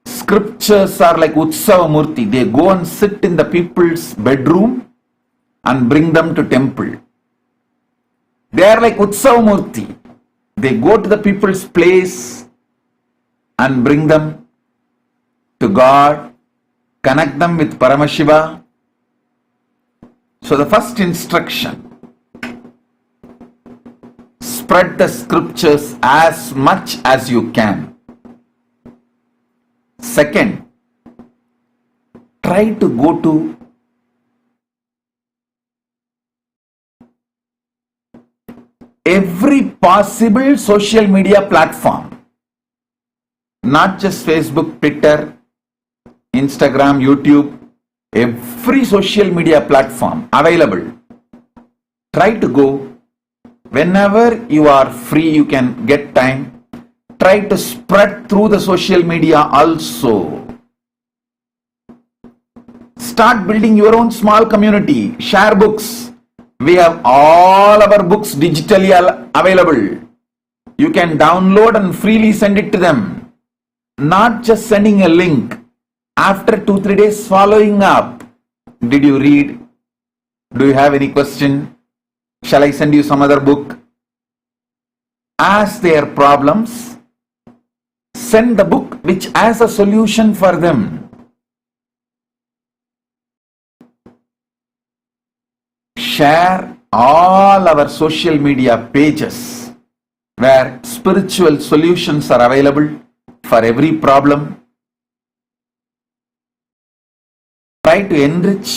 Scriptures are like Utsava Murti. They go and sit in the people's bedroom and bring them to temple. They are like Utsava Murti. They go to the people's place and bring them to God, connect them with Paramashiva. So the first instruction, spread the scriptures as much as you can. Second, try to go to every possible social media platform, not just Facebook, Twitter, Instagram, YouTube, every social media platform available. Try to go. Whenever you are free, you can get time. Try to spread through the social media also. Start building your own small community. Share books. We have all our books digitally available. You can download and freely send it to them. Not just sending a link. After 2-3 days following up. Did you read? Do you have any question? Shall I send you some other book? Ask their problems. Send the book which has a solution for them. share all our social media pages where spiritual solutions are available for every problem. Try to enrich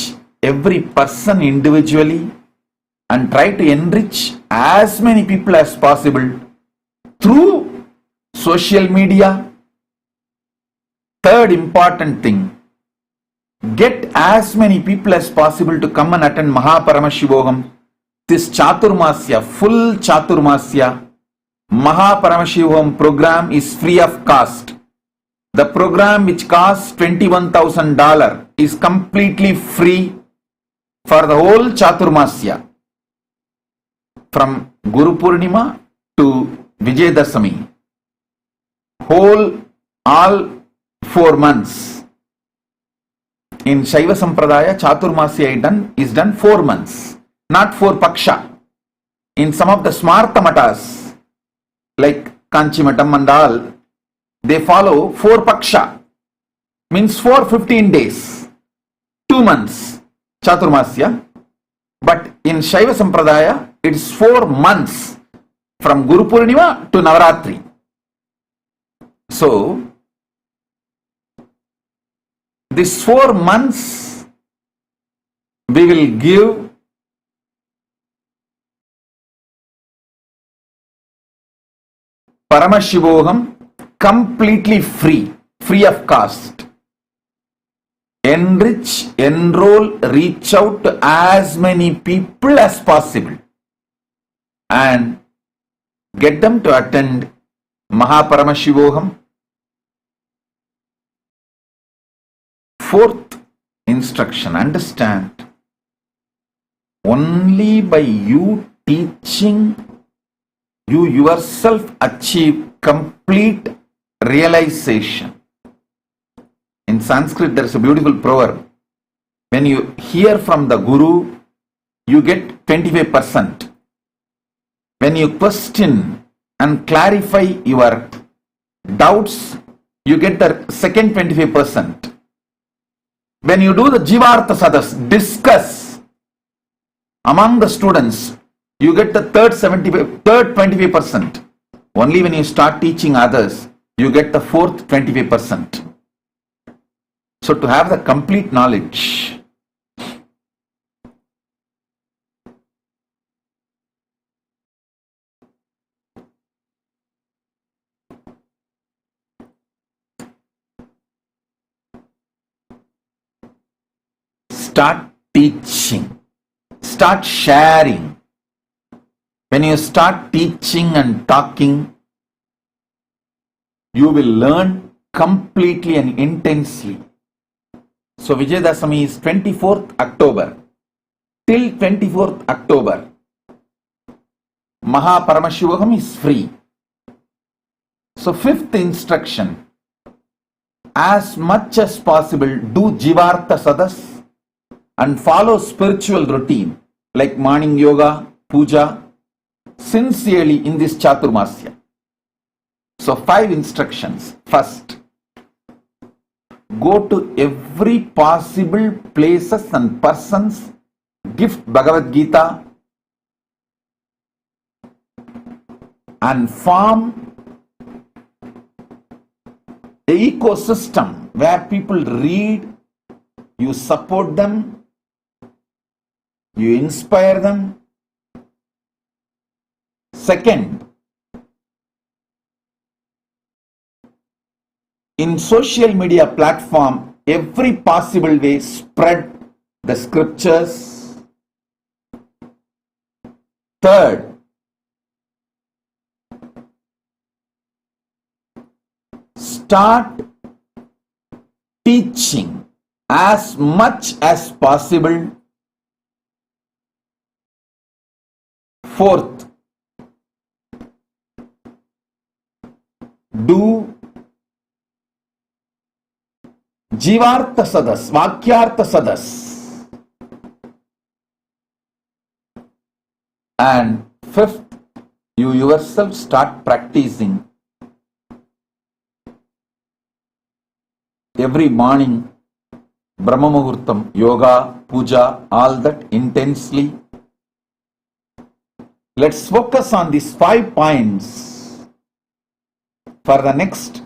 every person individually and try to enrich as many people as possible through social media. Third important thing, get as many people as possible to come and attend Mahaparamashivoham. This Chaturmasya, full Chaturmasya, Mahaparamashivoham program is free of cost. The program, which costs $21,000, is completely free for the whole Chaturmasya, from Guru Purnima to Vijayadashami. All 4 months. In Shaiva Sampradaya, Chaturmasya is done 4 months, not 4 paksha. In some of the Smartha Matas, like Kanchimatam and all, they follow 4 paksha, means 15 days, 2 months, Chaturmasya. But in Shaiva Sampradaya, it's 4 months, from Guru Purnima to Navaratri. So, this 4 months, we will give Paramashivoham completely free of cost. Enrich, enroll, reach out to as many people as possible and get them to attend Mahaparamashivoham. Fourth instruction, understand, only by you teaching, you yourself achieve complete realization. In Sanskrit, there is a beautiful proverb. When you hear from the Guru, you get 25%. When you question and clarify your doubts, you get the second 25%. When you do the Jivartha Sadas, discuss among the students, you get the third 25%. Only when you start teaching others, you get the fourth 25%. So to have the complete knowledge, start teaching, start sharing. When you start teaching and talking, you will learn completely and intensely. So Vijayadashami is 24th October. Till 24th October, Mahaparamashivoham is free. So fifth instruction, as much as possible do Jivartha Sadas and follow spiritual routine like morning yoga, puja, sincerely in this Chaturmasya. So 5 instructions. First, go to every possible places and persons, gift Bhagavad Gita and form an ecosystem where people read, you support them, you inspire them. Second, in social media platform, every possible way spread the scriptures. Third, start teaching as much as possible. Fourth, do Jivartha Sadas, Vakyartha Sadas. And fifth, you yourself start practicing every morning, Brahma Muhurtam, yoga, puja, all that intensely, Let's focus on these 5 points for the next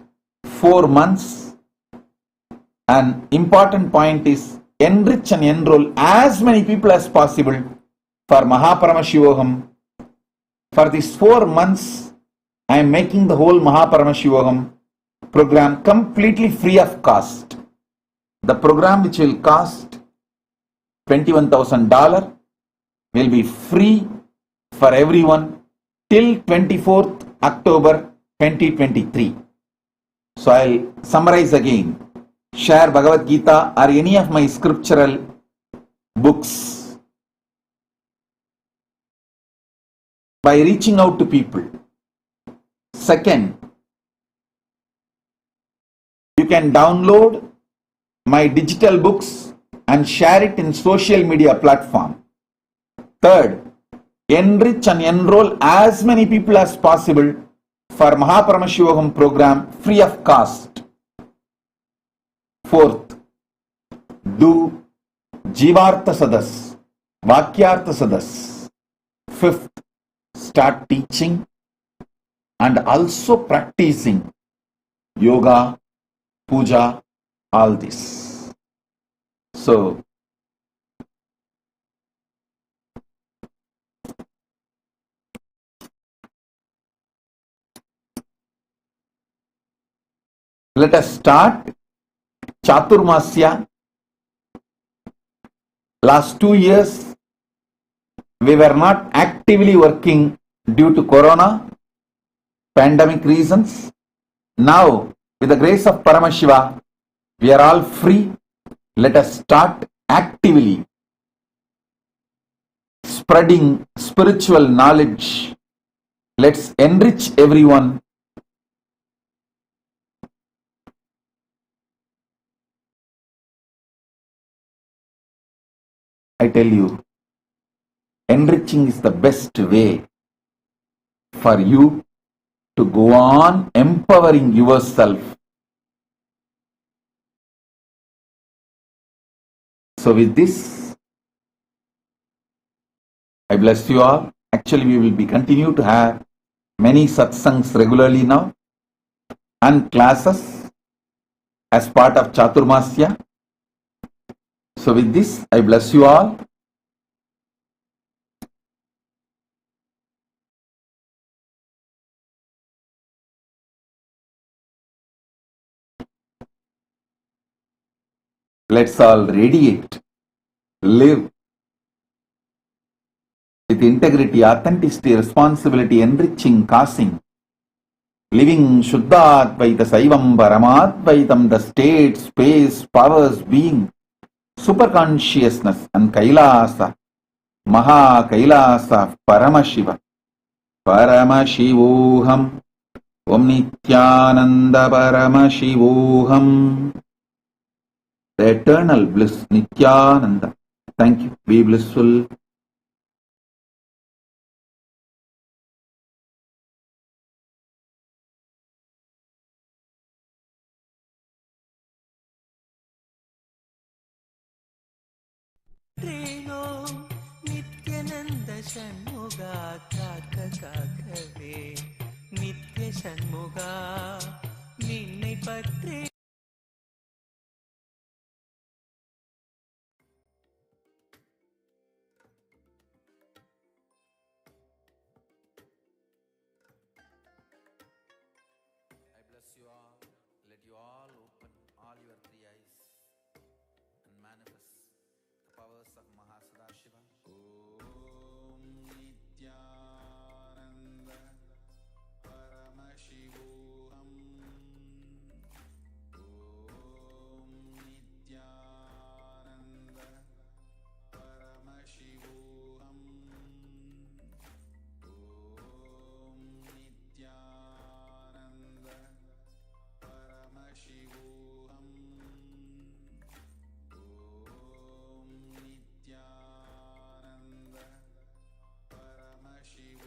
4 months. An important point is enrich and enroll as many people as possible for Mahaparamashivoham. For these 4 months, I am making the whole Mahaparamashivoham program completely free of cost. The program, which will cost $21,000, will be free for everyone till 24th October 2023. So I'll summarize again. Share Bhagavad Gita or any of my scriptural books by reaching out to people. Second, you can download my digital books and share it in social media platform. Third, enrich and enroll as many people as possible for Mahaparamashivoham program free of cost. Fourth, do Jivartha Sadas, Vakyartha Sadas. Fifth, start teaching and also practicing yoga, puja, all this. So, let us start Chaturmasya. Last 2 years, we were not actively working due to Corona, pandemic reasons. Now, with the grace of Paramashiva, we are all free. Let us start actively spreading spiritual knowledge. Let's enrich everyone. I tell you, enriching is the best way for you to go on empowering yourself. So with this, I bless you all. Actually, we will be continue to have many satsangs regularly now and classes as part of Chaturmasya. So with this, I bless you all. Let's all radiate, live with integrity, authenticity, responsibility, enriching, causing, living Shuddhadvaita Saivam Paramadvaitam, the state, space, powers, being, superconsciousness and Kailasa, Maha Kailasa, Paramashiva, Paramashivoham, Om Nityananda Paramashivoham, the eternal bliss, Nityananda. Thank you. Be blissful. Nityananda Shanmuga Kaka Kakave Nitya Shanmuga Ninnai Patre I bless you all. Let you all open all your 3 eyes and manifest the powers of Mahasadashiva. Om Nityananda Paramashivoham. Om Nityananda Paramashivoham. Om Nityananda Paramashivoham. Om Nityananda Paramashivoham.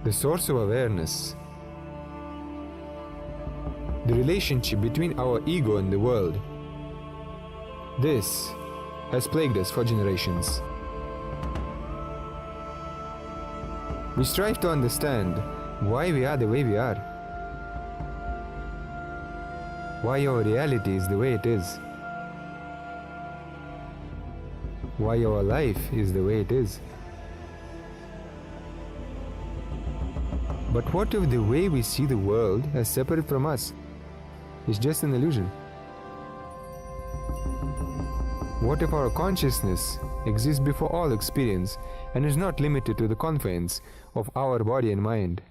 the source of awareness, the relationship between our ego and the world. This has plagued us for generations. We strive to understand why we are the way we are, why our reality is the way it is, why our life is the way it is. But what if the way we see the world as separate from us is just an illusion? What if our consciousness exists before all experience and is not limited to the confines of our body and mind?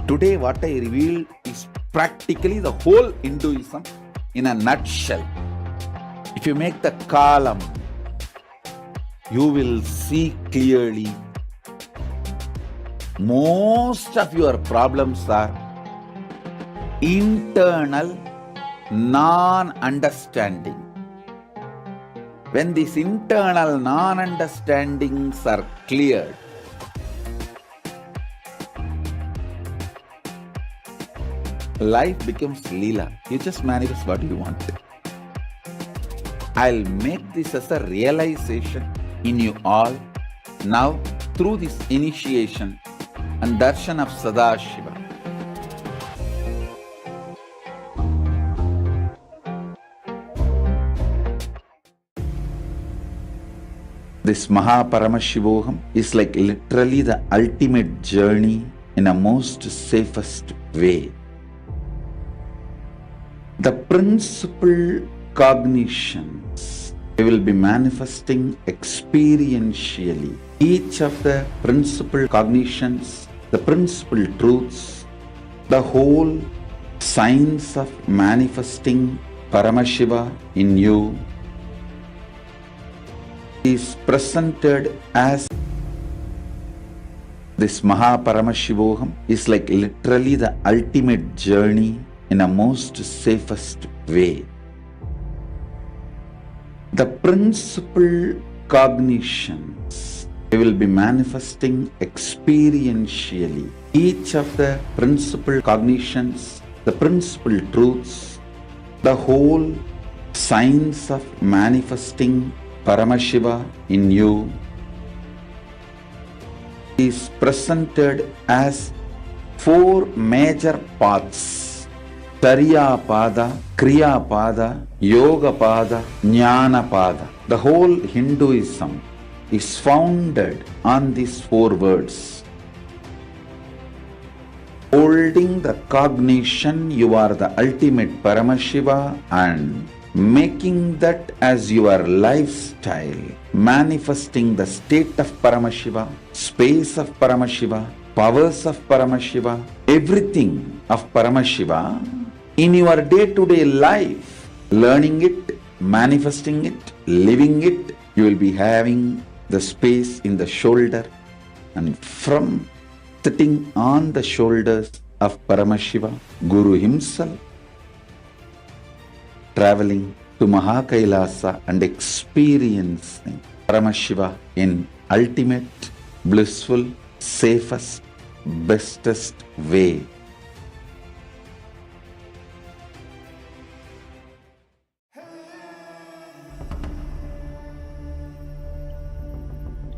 Today what I revealed is practically the whole Hinduism in a nutshell. If you make the column, you will see clearly most of your problems are internal non-understanding. When these internal non-understandings are cleared, life becomes Leela. You just manifest what you want. I'll make this as a realization in you all now through this initiation and darshan of Sadashiva. This Paramashivam is like literally the ultimate journey in a most safest way. The principal cognitions we will be manifesting experientially. Each of the principal cognitions, the principal truths, the whole science of manifesting Paramashiva in you is presented as this Paramashivam is like literally the ultimate journey in a most safest way. The principal cognitions we will be manifesting experientially. Each of the principal cognitions, the principal truths, the whole science of manifesting Paramashiva in you is presented as four major paths: Tariya Pada, Kriya Pada, Yoga Pada, Jnana Pada. The whole Hinduism is founded on these four words. Holding the cognition you are the ultimate Paramashiva and making that as your lifestyle, manifesting the state of Paramashiva, space of Paramashiva, powers of Paramashiva, everything of Paramashiva in your day-to-day life, learning it, manifesting it, living it. You will be having the space in the shoulder, and from sitting on the shoulders of Paramashiva, Guru himself, traveling to Kailasa and experiencing Paramashiva in ultimate, blissful, safest, bestest way.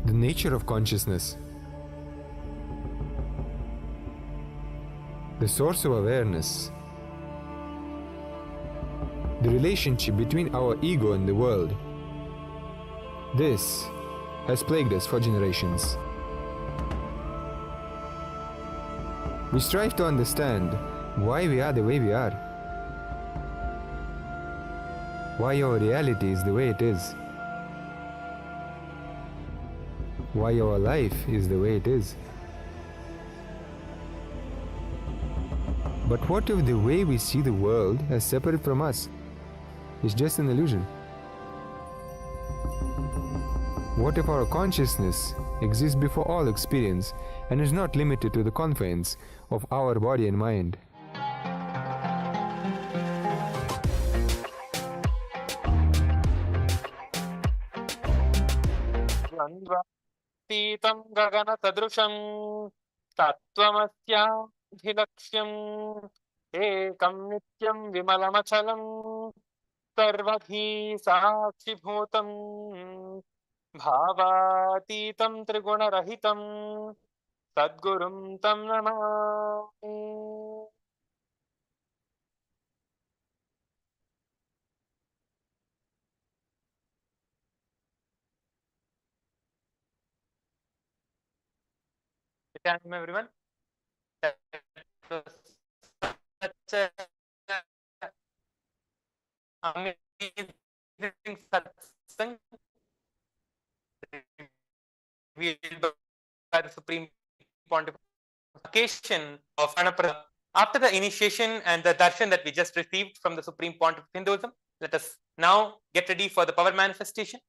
The nature of consciousness, the source of awareness, the relationship between our ego and the world. This has plagued us for generations. We strive to understand why we are the way we are, why our reality is the way it is, why our life is the way it is. But what if the way we see the world as separate from us is just an illusion? What if our consciousness exists before all experience and is not limited to the confines of our body and mind? द्वन्द्वातीतं गगनसदृशं तत्त्वमस्याधिलक्ष्यम् एकं नित्यं विमलमचलं सर्वधी साक्षिभूतं भावातीतं त्रिगुणरहितं सद्गुरुं तं Namami. Thank you, everyone. That was such a amazing satsang revealed by the Supreme Pontiff occasion of Anapara. After the initiation and the darshan that we just received from the Supreme Pontiff of Hinduism, let us now get ready for the power manifestation.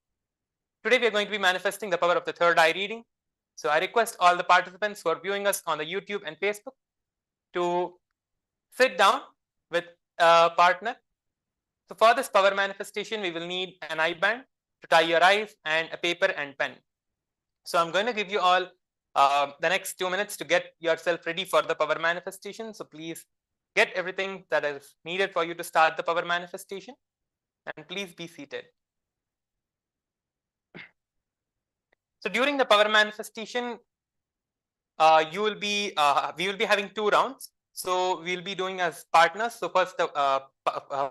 Today we are going to be manifesting the power of the third eye reading. So I request all the participants who are viewing us on the YouTube and Facebook to sit down with a partner. So for this power manifestation, we will need an eye band to tie your eyes and a paper and pen. So I'm going to give you all the next 2 minutes to get yourself ready for the power manifestation. So please get everything that is needed for you to start the power manifestation, and please be seated. So during the power manifestation, we will be having 2 rounds. So we'll be doing as partners. So first,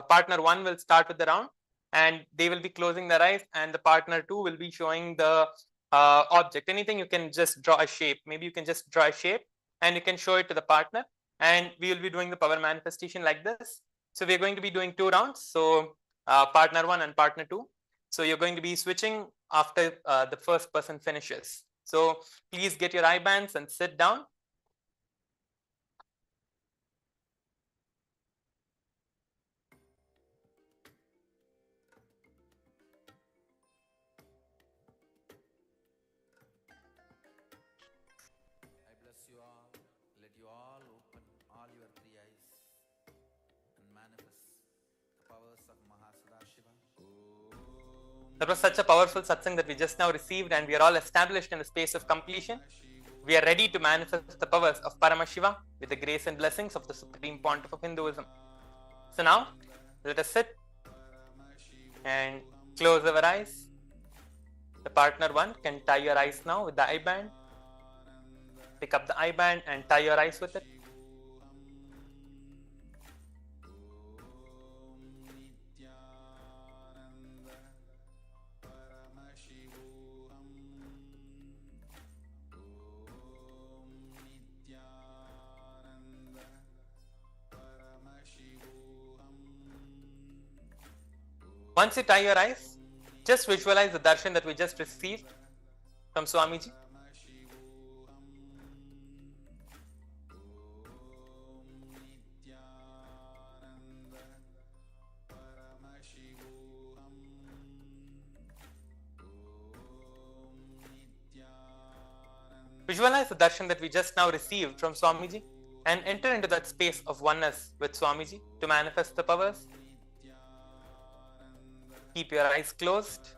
partner 1 will start with the round, and they will be closing their eyes, and the partner 2 will be showing the object. Anything, you can just draw a shape. Maybe you can just draw a shape and you can show it to the partner, and we will be doing the power manifestation like this. So we're going to be doing 2 rounds. So partner 1 and partner 2. So you're going to be switching after the first person finishes. So please get your eye bands and sit down. I bless you all. Let you all open all your 3 eyes and manifest the powers of Mahasudashiva. That was such a powerful satsang that we just now received, and we are all established in the space of completion. We are ready to manifest the powers of Paramashiva with the grace and blessings of the Supreme Pontiff of Hinduism. So now, let us sit and close our eyes. The partner 1 can tie your eyes now with the eye band. Pick up the eye band and tie your eyes with it. Once you tie your eyes, just visualize the darshan that we just received from Swamiji. Visualize the darshan that we just now received from Swamiji and enter into that space of oneness with Swamiji to manifest the powers. Keep your eyes closed,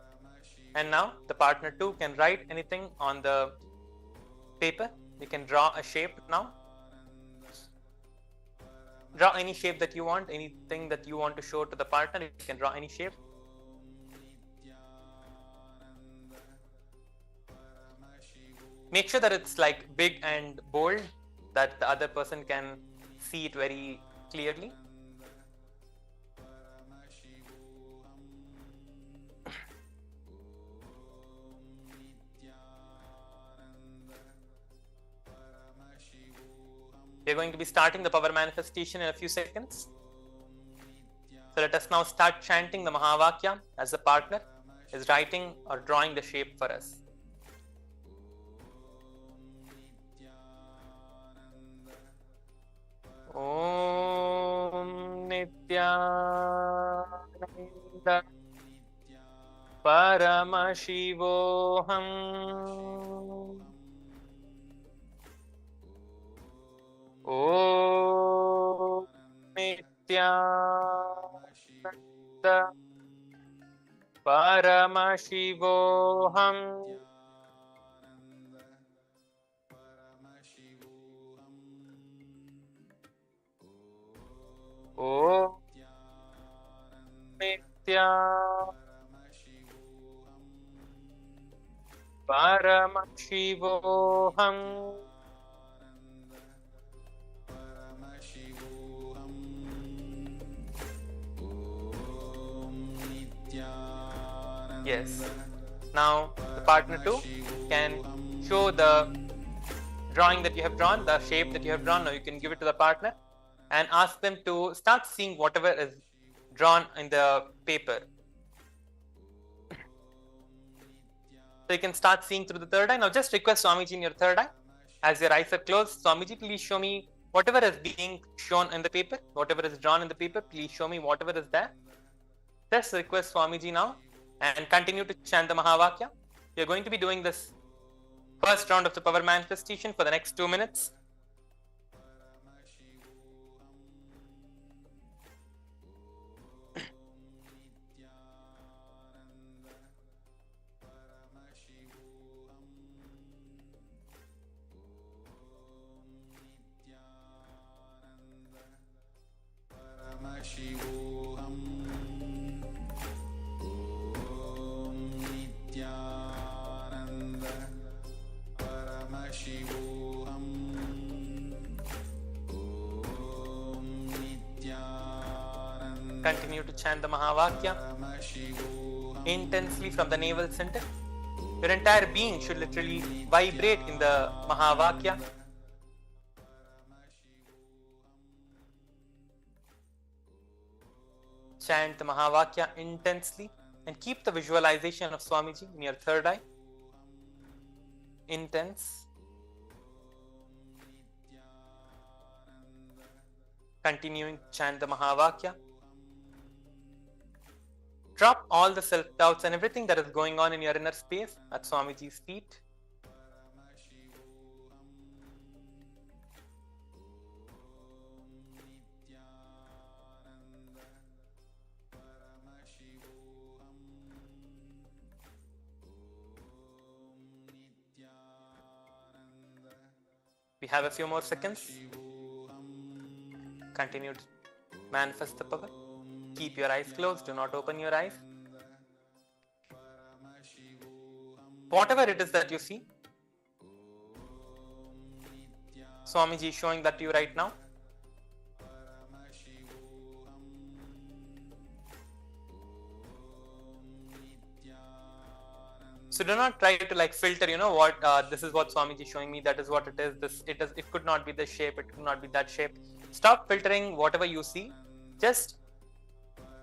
and now the partner 2 can write anything on the paper. You can draw a shape now. Draw any shape that you want, anything that you want to show to the partner, you can draw any shape. Make sure that it's like big and bold, that the other person can see it very clearly. We are going to be starting the power manifestation in a few seconds. So let us now start chanting the Mahavakya as the partner is writing or drawing the shape for us. Om Nityananda Paramashivoham. Om Nityananda Paramashivoham. Om Nityananda Paramashivoham. Yes. Now the partner 2 can show the drawing that you have drawn, the shape that you have drawn. Now you can give it to the partner and ask them to start seeing whatever is drawn in the paper. So you can start seeing through the third eye. Now just request Swamiji in your third eye. As your eyes are closed, Swamiji, please show me whatever is being shown in the paper, whatever is drawn in the paper, please show me whatever is there. Just request Swamiji now and continue to chant the Mahavakya. We are going to be doing this first round of the power manifestation for the next 2 minutes. Continue to chant the Mahavakya intensely from the navel center. Your entire being should literally vibrate in the Mahavakya. Chant the Mahavakya intensely and keep the visualization of Swamiji in your third eye. Intense. Continuing to chant the Mahavakya. Drop all the self-doubts and everything that is going on in your inner space at Swamiji's feet. We have a few more seconds. Continue to manifest the power. Keep your eyes closed, do not open your eyes. Whatever it is that you see, Swamiji is showing that to you right now. So do not try to like filter, what this is what Swamiji is showing me, that is what it is, it could not be this shape, it could not be that shape. Stop filtering whatever you see. Just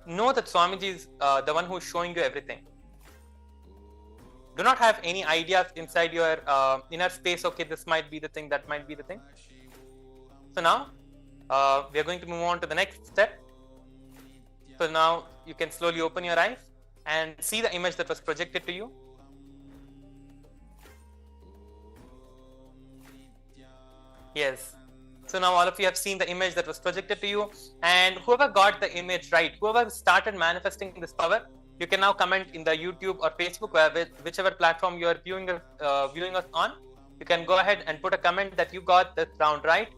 know that Swamiji is the one who is showing you everything. Do not have any ideas inside your inner space, okay, this might be the thing, that might be the thing. So now, we are going to move on to the next step. So now, you can slowly open your eyes and see the image that was projected to you. Yes. So now all of you have seen the image that was projected to you, and whoever got the image right, whoever started manifesting this power, you can now comment in the YouTube or Facebook, whichever platform you are viewing us on. You can go ahead and put a comment that you got this round right,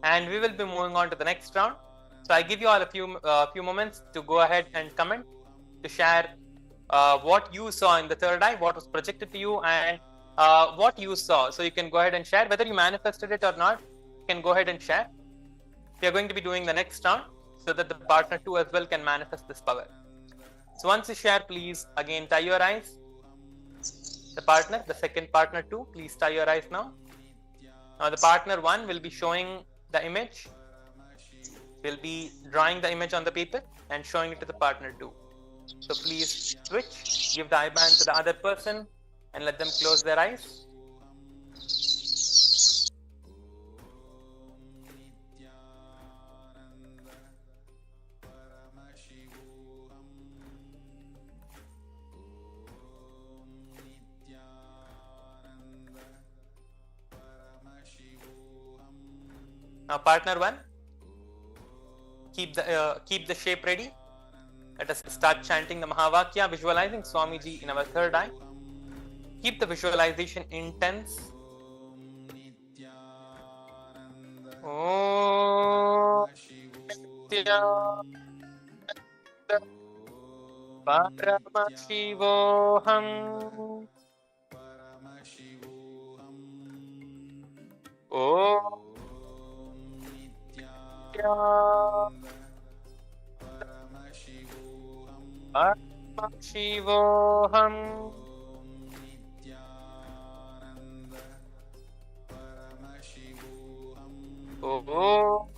and we will be moving on to the next round. So I give you all a few moments to go ahead and comment, to share what you saw in the third eye, what was projected to you, and what you saw. So you can go ahead and share whether you manifested it or not. Can go ahead and share. We are going to be doing the next round so that the partner 2 as well can manifest this power. So once you share, please again tie your eyes. The second partner 2, please tie your eyes now. Now the partner 1 will be showing the image, will be drawing the image on the paper and showing it to the partner 2. So please switch, give the eye band to the other person and let them close their eyes. Now partner 1, keep the shape ready. Let us start chanting the Mahavakya, visualizing Swamiji in our third eye. Keep the visualization intense. Om Nityananda Paramashivam. Om Paramashivam. Oh,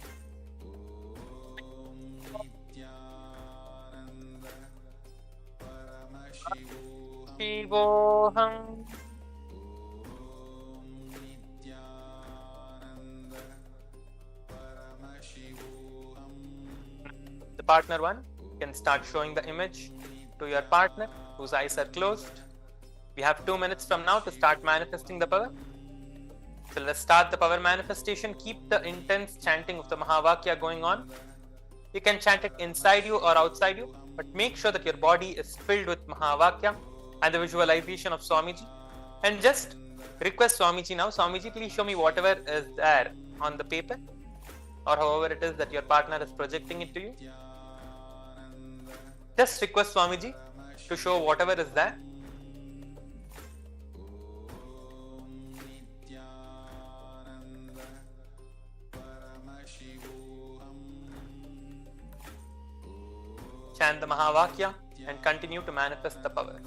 Shivoham. The partner 1 can start showing the image to your partner whose eyes are closed. We have 2 minutes from now to start manifesting the power. So let's start the power manifestation. Keep the intense chanting of the Mahavakya going on. You can chant it inside you or outside you, but make sure that your body is filled with Mahavakya and the visualization of Swamiji. And just request Swamiji now, Swamiji, please show me whatever is there on the paper or however it is that your partner is projecting it to you. Just request Swamiji to show whatever is there. Chant the Mahavakya and continue to manifest the power.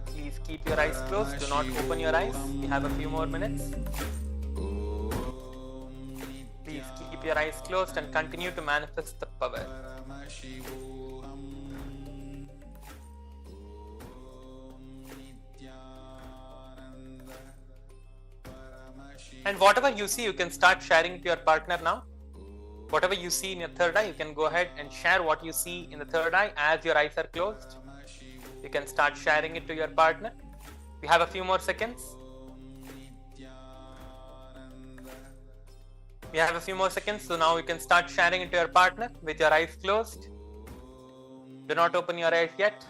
Please keep your eyes closed. Do not open your eyes. We have a few more minutes. Please keep your eyes closed and continue to manifest the power. And whatever you see, you can start sharing it to your partner now. Whatever you see in your third eye, you can go ahead and share what you see in the third eye as your eyes are closed. You can start sharing it to your partner. We have a few more seconds. We have a few more seconds, so now you can start sharing it to your partner with your eyes closed. Do not open your eyes yet.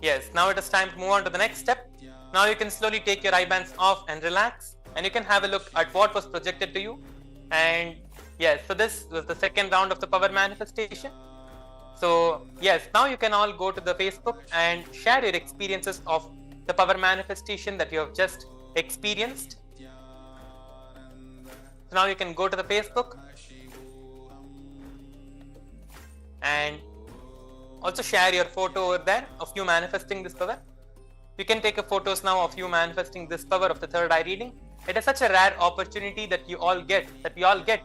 Yes, now it is time to move on to the next step. Now you can slowly take your eye bands off and relax, and you can have a look at what was projected to you. And yes, so this was the second round of the power manifestation. So yes, now you can all go to the Facebook and share your experiences of the power manifestation that you have just experienced. So now you can go to the Facebook and also share your photo over there of you manifesting this power. You can take a photos now of you manifesting this power of the third eye reading. It is such a rare opportunity that we all get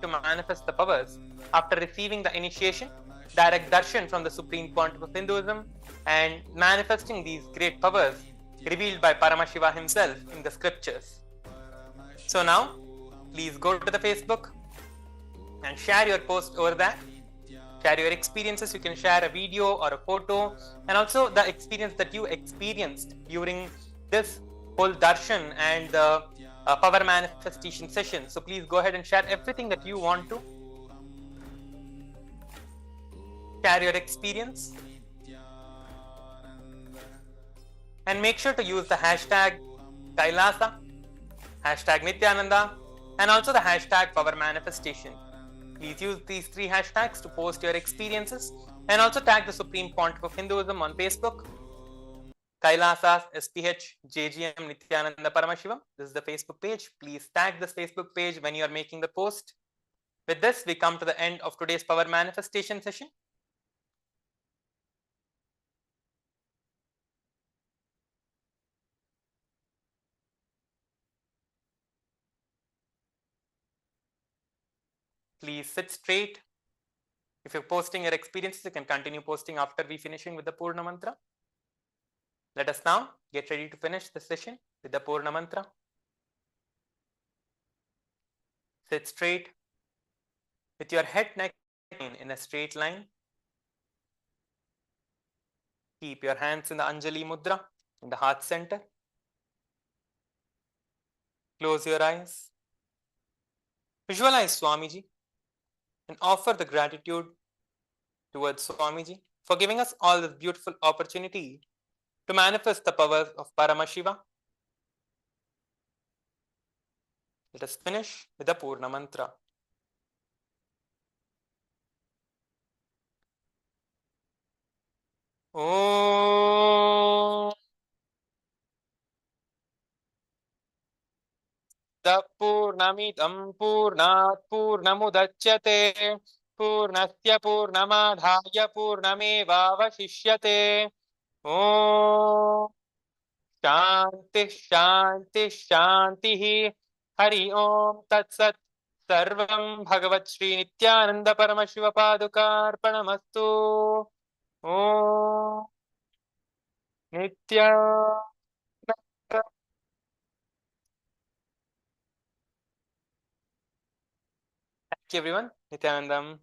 to manifest the powers after receiving the initiation, direct darshan from the Supreme Pontiff of Hinduism, and manifesting these great powers revealed by Paramashiva himself in the scriptures. So now, please go to the Facebook and share your post over there. Share your experiences. You can share a video or a photo, and also the experience that you experienced during this whole darshan and the power manifestation session. So please go ahead and share everything that you want to. Share your experience. And make sure to use the hashtag Kailasa, hashtag Nithyananda, and also the hashtag power manifestation. Please use these 3 hashtags to post your experiences, and also tag the Supreme Pontiff of Hinduism on Facebook, Kailasas, SPH, JGM, Nithyananda Paramashivam. This is the Facebook page. Please tag this Facebook page when you are making the post. With this, we come to the end of today's power manifestation session. Please sit straight. If you're posting your experiences, you can continue posting after we finishing with the Purna Mantra. Let us now get ready to finish the session with the Purna Mantra. Sit straight with your head, neck in a straight line. Keep your hands in the Anjali Mudra in the heart center. Close your eyes. Visualize Swamiji and offer the gratitude towards Swamiji for giving us all this beautiful opportunity to manifest the powers of Paramashiva. Let us finish with the Purna Mantra. Om Purnamidam Purnat Purnamudachyate Purnasya Purnamadhaya Purnamevavashishyate. Om Shanti Shanti Shanti Hari Om Tat Sat. Sarvam Bhagavat Shri Nityananda Paramashiva Padukarpanamastu. Om Nityananda. Thank you everyone. Nityanandam.